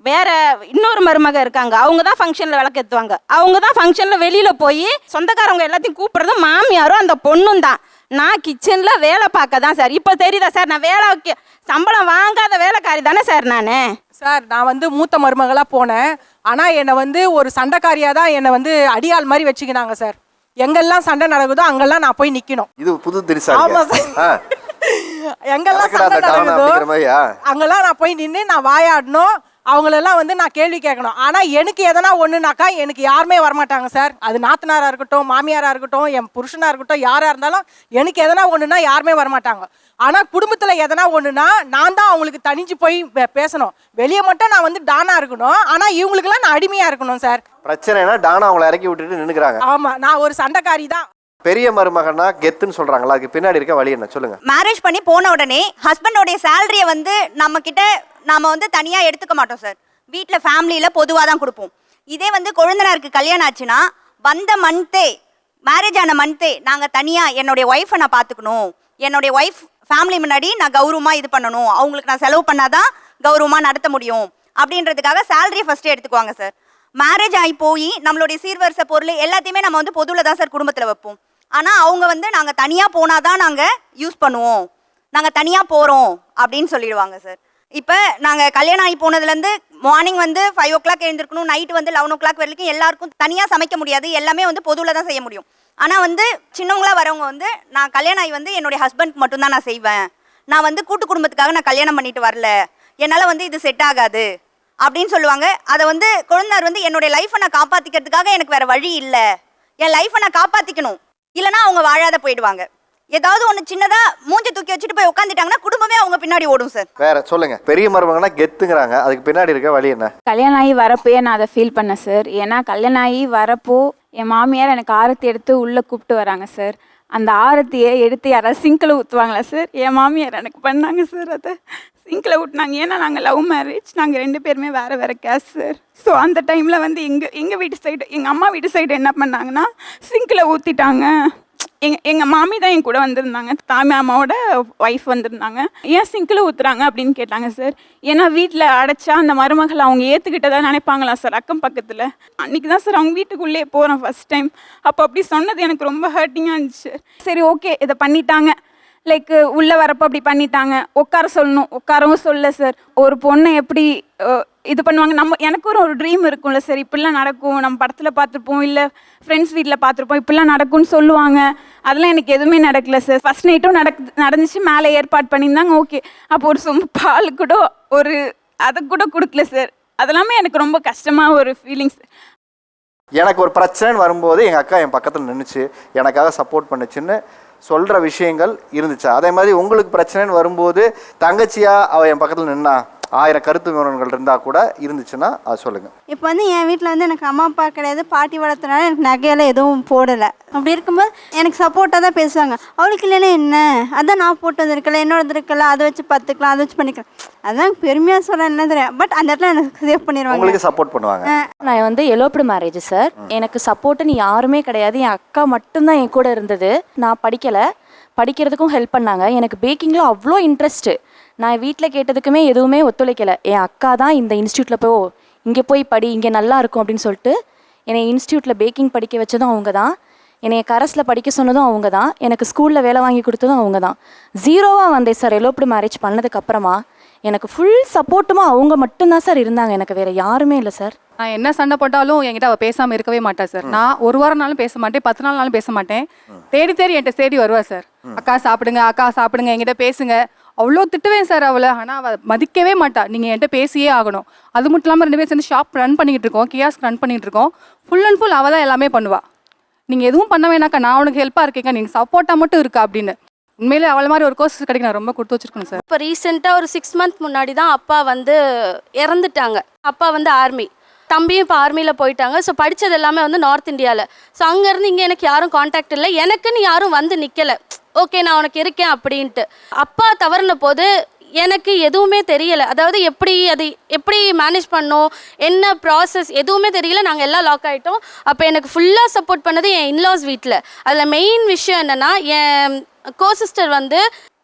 வேற இன்னொரு மருமக இருக்காங்க, அவங்க தான் ஃபங்க்ஷனில் விளக்கேற்றுவாங்க. அவங்க தான் ஃபங்க்ஷனில் வெளியில் போய் சொந்தக்காரவங்க எல்லாத்தையும் கூப்பிட்றதும் மாமியாரும் அந்த பொண்ணும் தான். நான் கிச்சனில் வேலை பார்க்க தான் சார். இப்போ தெரியுதா சார், நான் வேலைக்கு சம்பளம் வாங்காத வேலைக்காரி தானே சார் நான். சார் நான் வந்து மூத்த மருமகளாக போனேன், ஆனால் என்னை வந்து ஒரு சண்டைக்காரியாக தான் என்னை வந்து அடியாள் மாதிரி வச்சுக்கினாங்க சார். எங்கெல்லாம் சண்டை நடக்குதோ அங்கெல்லாம் நான் போய் நிற்கணும். இது புது திரிசா? ஆமாம் சார். எங்கெல்லாம் சண்டை நடக்குதோ அங்கெல்லாம் நான் போய் நின்று நான் வாயாடணும், அவங்களெல்லாம் வந்து நான் கேள்வி கேட்கணும். ஆனால் எனக்கு எதனா ஒன்றுனாக்கா எனக்கு யாருமே வரமாட்டாங்க சார். அது நாத்தனாராக இருக்கட்டும், மாமியாராக இருக்கட்டும், என் புருஷனாக இருக்கட்டும், யாராக இருந்தாலும் எனக்கு எதனா ஒன்றுனா யாருமே வரமாட்டாங்க. ஆனால் குடும்பத்தில் எதனா ஒன்றுனா நான் தான் அவங்களுக்கு தனிஞ்சு போய் பேசணும். வெளியே மட்டும் நான் வந்து டானா இருக்கணும், ஆனால் இவங்களுக்குலாம் நான் அடிமையாக இருக்கணும் சார். பிரச்சனைனா டானா அவங்கள இறக்கி விட்டுட்டு நின்னுக்கிறாங்க. ஆமாம், நான் ஒரு சண்டைக்காரி தான். பெரிய மருமகனா கெத்துன்னு சொல்றாங்களா, அதுக்கு பின்னாடி இருக்க வழி என்ன சொல்லுங்க? மேரேஜ் பண்ணி போன உடனே ஹஸ்பண்டோடைய சேலரியை வந்து நம்ம கிட்ட நாம வந்து தனியாக எடுத்துக்க மாட்டோம் சார். வீட்டில் ஃபேமிலியில் பொதுவாக தான் கொடுப்போம். இதே வந்து கொழுந்தனாருக்கு கல்யாணம் ஆச்சுன்னா வந்த மந்த்தே, மேரேஜ் ஆன மந்த்தே நாங்கள் தனியாக என்னுடைய ஒய்ஃபை நான் பார்த்துக்கணும், என்னுடைய ஒய்ஃப் ஃபேமிலி முன்னாடி நான் கௌரவமாக இது பண்ணணும், அவங்களுக்கு நான் செலவு பண்ணாதான் கௌரவமாக நடத்த முடியும் அப்படின்றதுக்காக சேலரியை ஃபஸ்ட்டு எடுத்துக்குவாங்க சார். மேரேஜ் ஆகி போய் நம்மளுடைய சீர்வரிசை பொருள் எல்லாத்தையுமே நம்ம வந்து பொதுவில் தான் சார் குடும்பத்தில் வைப்போம். ஆனால் அவங்க வந்து நாங்கள் தனியாக போனால் தான் நாங்கள் யூஸ் பண்ணுவோம், நாங்கள் தனியாக போகிறோம் அப்படின்னு சொல்லிடுவாங்க சார். இப்போ நாங்கள் கல்யாணம் ஆகி போனதுலேருந்து மார்னிங் வந்து 5 o'clock எழுந்திருக்கணும், நைட்டு வந்து 11 o'clock வரைக்கும் எல்லாருக்கும் தனியாக சமைக்க முடியாது, எல்லாமே வந்து பொதுவில் தான் செய்ய முடியும். ஆனால் வந்து சின்னவங்களா வரவங்க வந்து நான் கல்யாணம் ஆகி வந்து என்னுடைய ஹஸ்பண்ட் மட்டும்தான் நான் செய்வேன், நான் வந்து கூட்டு குடும்பத்துக்காக நான் கல்யாணம் பண்ணிட்டு வரல, என்னால் வந்து இது செட் ஆகாது அப்படின்னு சொல்லுவாங்க. அதை வந்து குழந்தையார் வந்து என்னுடைய லைஃப்பை நான் காப்பாற்றிக்கிறதுக்காக எனக்கு வேறு வழி இல்லை, என் லைஃப்பை நான் காப்பாற்றிக்கணும், இல்லைனா அவங்க வாழாத போயிடுவாங்க. ஏதாவது ஒன்று சின்னதாக மூஞ்சி தூக்கி வச்சுட்டு போய் உட்காந்துட்டாங்கன்னா குடும்பமே அவங்க பின்னாடி ஓடும் சார். வேற சொல்லுங்க. பெரிய மருமகனா கெத்துங்கிறாங்க, அதுக்கு பின்னாடி இருக்க வழி என்ன? கல்யாணம் ஆகி வரப்போயே நான் அதை ஃபீல் பண்ணேன் சார். ஏன்னா கல்யாணம் ஆகி வரப்போ என் மாமியார் எனக்கு ஆரத்தி எடுத்து உள்ளே கூப்பிட்டு வராங்க சார். அந்த ஆரத்தியை எடுத்து யாராவது சிங்கில் ஊற்றுவாங்களா சார், என் மாமியார் எனக்கு பண்ணாங்க சார். அதை சிங்கில் ஊட்டினாங்க. ஏன்னா நாங்கள் லவ் மேரேஜ், நாங்கள் 2 பேருமே வேறு கேஸ் சார். ஸோ அந்த டைமில் வந்து எங்கள் வீட்டு சைடு, எங்கள் அம்மா வீட்டு சைடு என்ன பண்ணாங்கன்னா சிங்கில் ஊற்றிட்டாங்க. எங்கள் மாமி தான் என் கூட வந்திருந்தாங்க, தாமி அம்மாவோட ஒய்ஃப் வந்திருந்தாங்க. ஏன் சிங்கில் ஊற்றுறாங்க அப்படின்னு கேட்டாங்க சார். ஏன்னா வீட்டில் அடைச்சா அந்த மருமகளை அவங்க ஏற்றுக்கிட்டதான் நினைப்பாங்களா சார் அக்கம் பக்கத்தில். அன்றைக்கி தான் சார் அவங்க வீட்டுக்குள்ளே போகிறோம் ஃபஸ்ட் டைம். அப்போ அப்படி சொன்னது எனக்கு ரொம்ப ஹர்ட்டிங்காக இருந்துச்சு. சரி ஓகே இதை பண்ணிட்டாங்க, லைக் உள்ளே வரப்போ அப்படி பண்ணிட்டாங்க, உட்கார சொல்லணும், உட்காரவும் சொல்ல சார். ஒரு பொண்ணை எப்படி இது பண்ணுவாங்க. எனக்கு ஒரு ட்ரீம் இருக்கும்ல சார், இப்படிலாம் நடக்கும், நம்ம படத்தில் பார்த்துருப்போம், இல்லை ஃப்ரெண்ட்ஸ் வீட்டில் பார்த்துருப்போம், இப்படிலாம் நடக்கும்னு சொல்லுவாங்க. அதெல்லாம் எனக்கு எதுவுமே நடக்கல சார். ஃபர்ஸ்ட் நைட்டும் நடந்துச்சு, மேலே ஏற்பாடு பண்ணியிருந்தாங்க, ஓகே. அப்போ ஒரு சொம்பு பால் கூட அதை கூட கொடுக்கல சார். அதெல்லாமே எனக்கு ரொம்ப கஷ்டமாக ஒரு ஃபீலிங்ஸ். எனக்கு ஒரு பிரச்சனைன்னு வரும்போது எங்கள் அக்கா என் பக்கத்தில் நின்றுச்சு, எனக்காக சப்போர்ட் பண்ணுச்சுன்னு சொல்கிற விஷயங்கள் இருந்துச்சு. அதே மாதிரி உங்களுக்கு பிரச்சனைன்னு வரும்போது தங்கச்சியாக அவள் என் பக்கத்தில் நின்னா 1000 கருத்து விவரங்கள் இருந்தால் கூட இருந்துச்சுன்னா அது சொல்லுங்கள். இப்போ வந்து என் வீட்டில் வந்து எனக்கு அம்மா அப்பா கிடையாது, பாட்டி வளர்த்தனால எனக்கு நகையெல்லாம் எதுவும் போடலை. அப்படி இருக்கும்போது எனக்கு சப்போர்ட்டாக தான் பேசுவாங்க. அவளுக்கு இல்லைன்னா என்ன, அதான் நான் போட்டு வந்திருக்கல, என்னோட இருக்கல, அதை வச்சு பார்த்துக்கலாம், அதை வச்சு பண்ணிக்கலாம். அதான் பெருமையாக சொல்ல என்ன தெரியும், பட் அந்த இடத்துல எனக்கு சேவ் பண்ணிடுவாங்க, உங்களுக்கு சப்போர்ட் பண்ணுவாங்க. நான் வந்து எலோப்டு மேரேஜ் சார். எனக்கு சப்போர்ட்டுன்னு யாருமே கிடையாது. என் அக்கா மட்டும்தான் என் கூட இருந்தது. நான் படிக்கிறதுக்கும் ஹெல்ப் பண்ணாங்க. எனக்கு பேக்கிங்கில் அவ்வளோ இன்ட்ரெஸ்ட்டு. நான் வீட்டில் கேட்டதுக்குமே எதுவுமே ஒத்துழைக்கலை. என் அக்கா தான் இந்த இன்ஸ்டியூட்டில் இங்கே போய் படி, இங்கே நல்லா இருக்கும் அப்படின்னு சொல்லிட்டு என்னை இன்ஸ்டியூட்டில் பேக்கிங் படிக்க வச்சதும் அவங்க தான். என்னை கரஸில் படிக்க சொன்னதும் அவங்க தான். எனக்கு ஸ்கூலில் வேலை வாங்கி கொடுத்ததும் அவங்க தான். 0வாக வந்தேன் சார். எலோப்டு மேரேஜ் பண்ணதுக்கப்புறமா எனக்கு ஃபுல் சப்போர்ட்டுமா அவங்க மட்டும்தான் சார் இருந்தாங்க. எனக்கு வேறு யாருமே இல்லை சார். நான் என்ன சண்டை போட்டாலும் என்கிட்ட அவள் பேசாமல் இருக்கவே மாட்டா சார். நான் 1 வாரம்னாலும் பேச மாட்டேன், 10 நாள்னாலும் பேச மாட்டேன். தேடி என்கிட்ட தேடி வருவா சார். அக்கா சாப்பிடுங்க, என்கிட்ட பேசுங்க. அவ்வளோ திட்டுவேன் சார் அவளை. ஆனால் அவள் மதிக்கவே மாட்டா. நீங்கள் என்கிட்ட பேசியே ஆகணும். அது மட்டும் இல்லாமல் 2 பேரும் சேர்ந்து ஷாப் ரன் பண்ணிக்கிட்டு இருக்கோம், கியாஸ்க் ரன் பண்ணிகிட்டு இருக்கோம். ஃபுல் அண்ட் ஃபுல் அவள் தான் எல்லாமே பண்ணுவாள். நீங்கள் எதுவும் பண்ண வேணாக்கா, நான் உனக்கு ஹெல்ப்பாக இருக்கேங்க, நீங்கள் சப்போர்ட்டாக மட்டும் இருக்கா அப்படின்னு. உண்மையிலே அவளை மாதிரி ஒரு கோர்ஸ் கிடைக்க நான் ரொம்ப கொடுத்து வச்சிருக்கணும் சார். இப்போ ரீசெண்டாக ஒரு 6 மந்த் முன்னாடி தான் அப்பா வந்து இறந்துட்டாங்க. அப்பா வந்து ஆர்மி, தம்பியும் இப்போ ஆர்மியில் போயிட்டாங்க. ஸோ படித்தது எல்லாமே வந்து நார்த் இந்தியாவில். ஸோ அங்கேருந்து இங்கே எனக்கு யாரும் காண்டாக்ட் இல்லை, எனக்குன்னு யாரும் வந்து நிற்கலை. ஓகே நான் உனக்கு இருக்கேன் அப்படின்ட்டு. அப்பா தவறின போது எனக்கு எதுவுமே தெரியலை. அதாவது எப்படி மேனேஜ் பண்ணோம், என்ன ப்ராசஸ் எதுவுமே தெரியல. நாங்கள் எல்லாம் லாக் ஆகிட்டோம். அப்போ எனக்கு ஃபுல்லாக சப்போர்ட் பண்ணது என் இன்லாஸ் வீட்டில். அதில் மெயின் விஷயம் என்னென்னா, என் கோசிஸ்டர் வந்து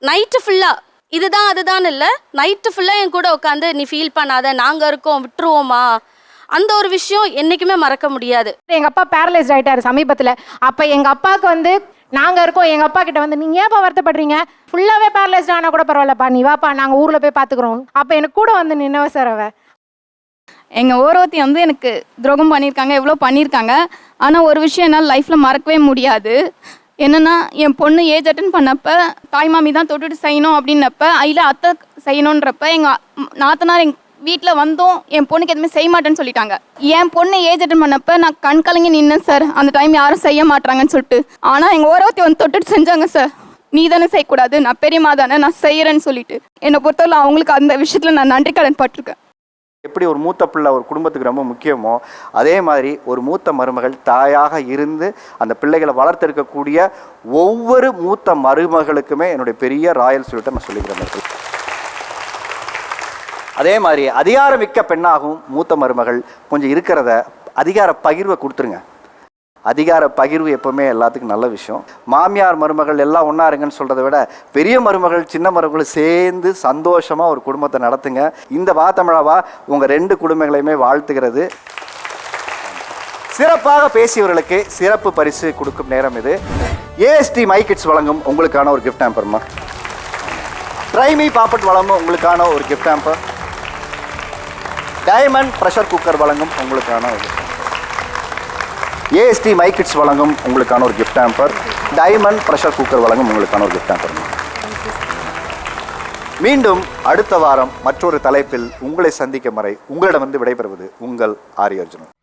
நைட்டு ஃபுல்லாக இதுதான் அதுதான் இல்லை, நைட்டு ஃபுல்லாக என் கூட உட்காந்து நீ ஃபீல் பண்ணாத, நாங்கள் இருக்கோம், விட்டுருவோமா, அந்த ஒரு விஷயம் என்றைக்குமே மறக்க முடியாது. எங்கள் அப்பா பேரலைஸ்ட் ஆகிட்டாரு சமீபத்தில். அப்போ எங்கள் அப்பாவுக்கு வந்து நாங்கள் இருக்கோம், எங்கள் அப்பா கிட்ட வந்து நீங்கள் ஏன்ப்பா வருத்தப்படுறீங்க, ஃபுல்லாகவே பேரலைஸ்ட் ஆனால் கூட பரவாயில்லப்பா, நீ வாப்பா நாங்கள் ஊரில் போய் பார்த்துக்குறோம். அப்போ எனக்கு கூட வந்து நின்னவ சார் அவ. எங்கள் ஓரவத்தி வந்து எனக்கு துரோகம் பண்ணியிருக்காங்க, எவ்வளோ பண்ணியிருக்காங்க. ஆனால் ஒரு விஷயம் என்னால் லைஃப்பில் மறக்கவே முடியாது. என்னென்னா, என் பொண்ணு ஏஜ் அட்டன் பண்ணப்போ தாய்மாமி தான் தொட்டுட்டு செய்யணும் அப்படின்னப்ப, இல்லை அத்தை செய்யணுன்றப்ப எங்கள் நாத்தனார் எங்கள் வீட்டில் வந்தோம் என் பொண்ணுக்கு எதுவுமே செய்ய மாட்டேன்னு சொல்லிட்டாங்க. என் பொண்ணு ஏஜ் அட்டன் பண்ணப்போ நான் கண் கலங்கி நின்னேன் சார். அந்த டைம் யாரும் செய்ய மாட்டாங்கன்னு சொல்லிட்டு. ஆனால் எங்கள் ஓரவத்தி வந்து தொட்டுட்டு செஞ்சாங்க சார். நீ தானே செய்யக்கூடாது, நான் பெரியம்மா தானே, நான் செய்கிறேன்னு சொல்லிட்டு. என்னை பொறுத்தவரை அவங்களுக்கு அந்த விஷயத்தில் நான் நன்றி கடன் பட்டிருக்கேன். எப்படி ஒரு மூத்த பிள்ளை ஒரு குடும்பத்துக்கு ரொம்ப முக்கியமோ, அதே மாதிரி ஒரு மூத்த மருமகள் தாயாக இருந்து அந்த பிள்ளைகளை வளர்த்தெடுக்கக்கூடிய ஒவ்வொரு மூத்த மருமகளுக்குமே என்னுடைய பெரிய ராயல் சொல்லிட்டு நான் சொல்லிக்கிறேன். அதே மாதிரி அதிகாரமிக்க பெண்ணாகவும் மூத்த மருமகள் கொஞ்சம் இருக்கிறத அதிகார பகிர்வை கொடுத்துருங்க. அதிகார பகிர்வு எப்பவுமே எல்லாத்துக்கும் நல்ல விஷயம். மாமியார் மருமகள் எல்லாம் ஒன்றா இருங்கன்னு சொல்கிறத விட பெரிய மருமகள் சின்ன மருமகள் சேர்ந்து சந்தோஷமாக ஒரு குடும்பத்தை நடத்துங்க. இந்த வா தமிழாவா உங்கள் 2 குடும்பங்களையுமே வாழ்த்துகிறது. சிறப்பாக பேசியவர்களுக்கு சிறப்பு பரிசு கொடுக்கும் நேரம் இது. ஏஎஸ்டி மை கிட்ஸ் வழங்கும் உங்களுக்கான ஒரு கிஃப்ட் ஹேம்பர்மா. ட்ரைமி பாப்பட் வழங்கும் உங்களுக்கான ஒரு gift hamper. Diamond pressure cooker வழங்கும் உங்களுக்கான ஒரு ஏஎஸ்டி மை கிட்ஸ் வழங்கும் உங்களுக்கான ஒரு gift hamper. Diamond pressure cooker வழங்கும் உங்களுக்கான ஒரு கிஃப்ட் ஹேம்பர். மீண்டும் அடுத்த வாரம் மற்றொரு தலைப்பில் உங்களை சந்திக்கும் வரை உங்களிடம் விடைபெறுவது உங்கள் ஆரி அர்ஜுனன்.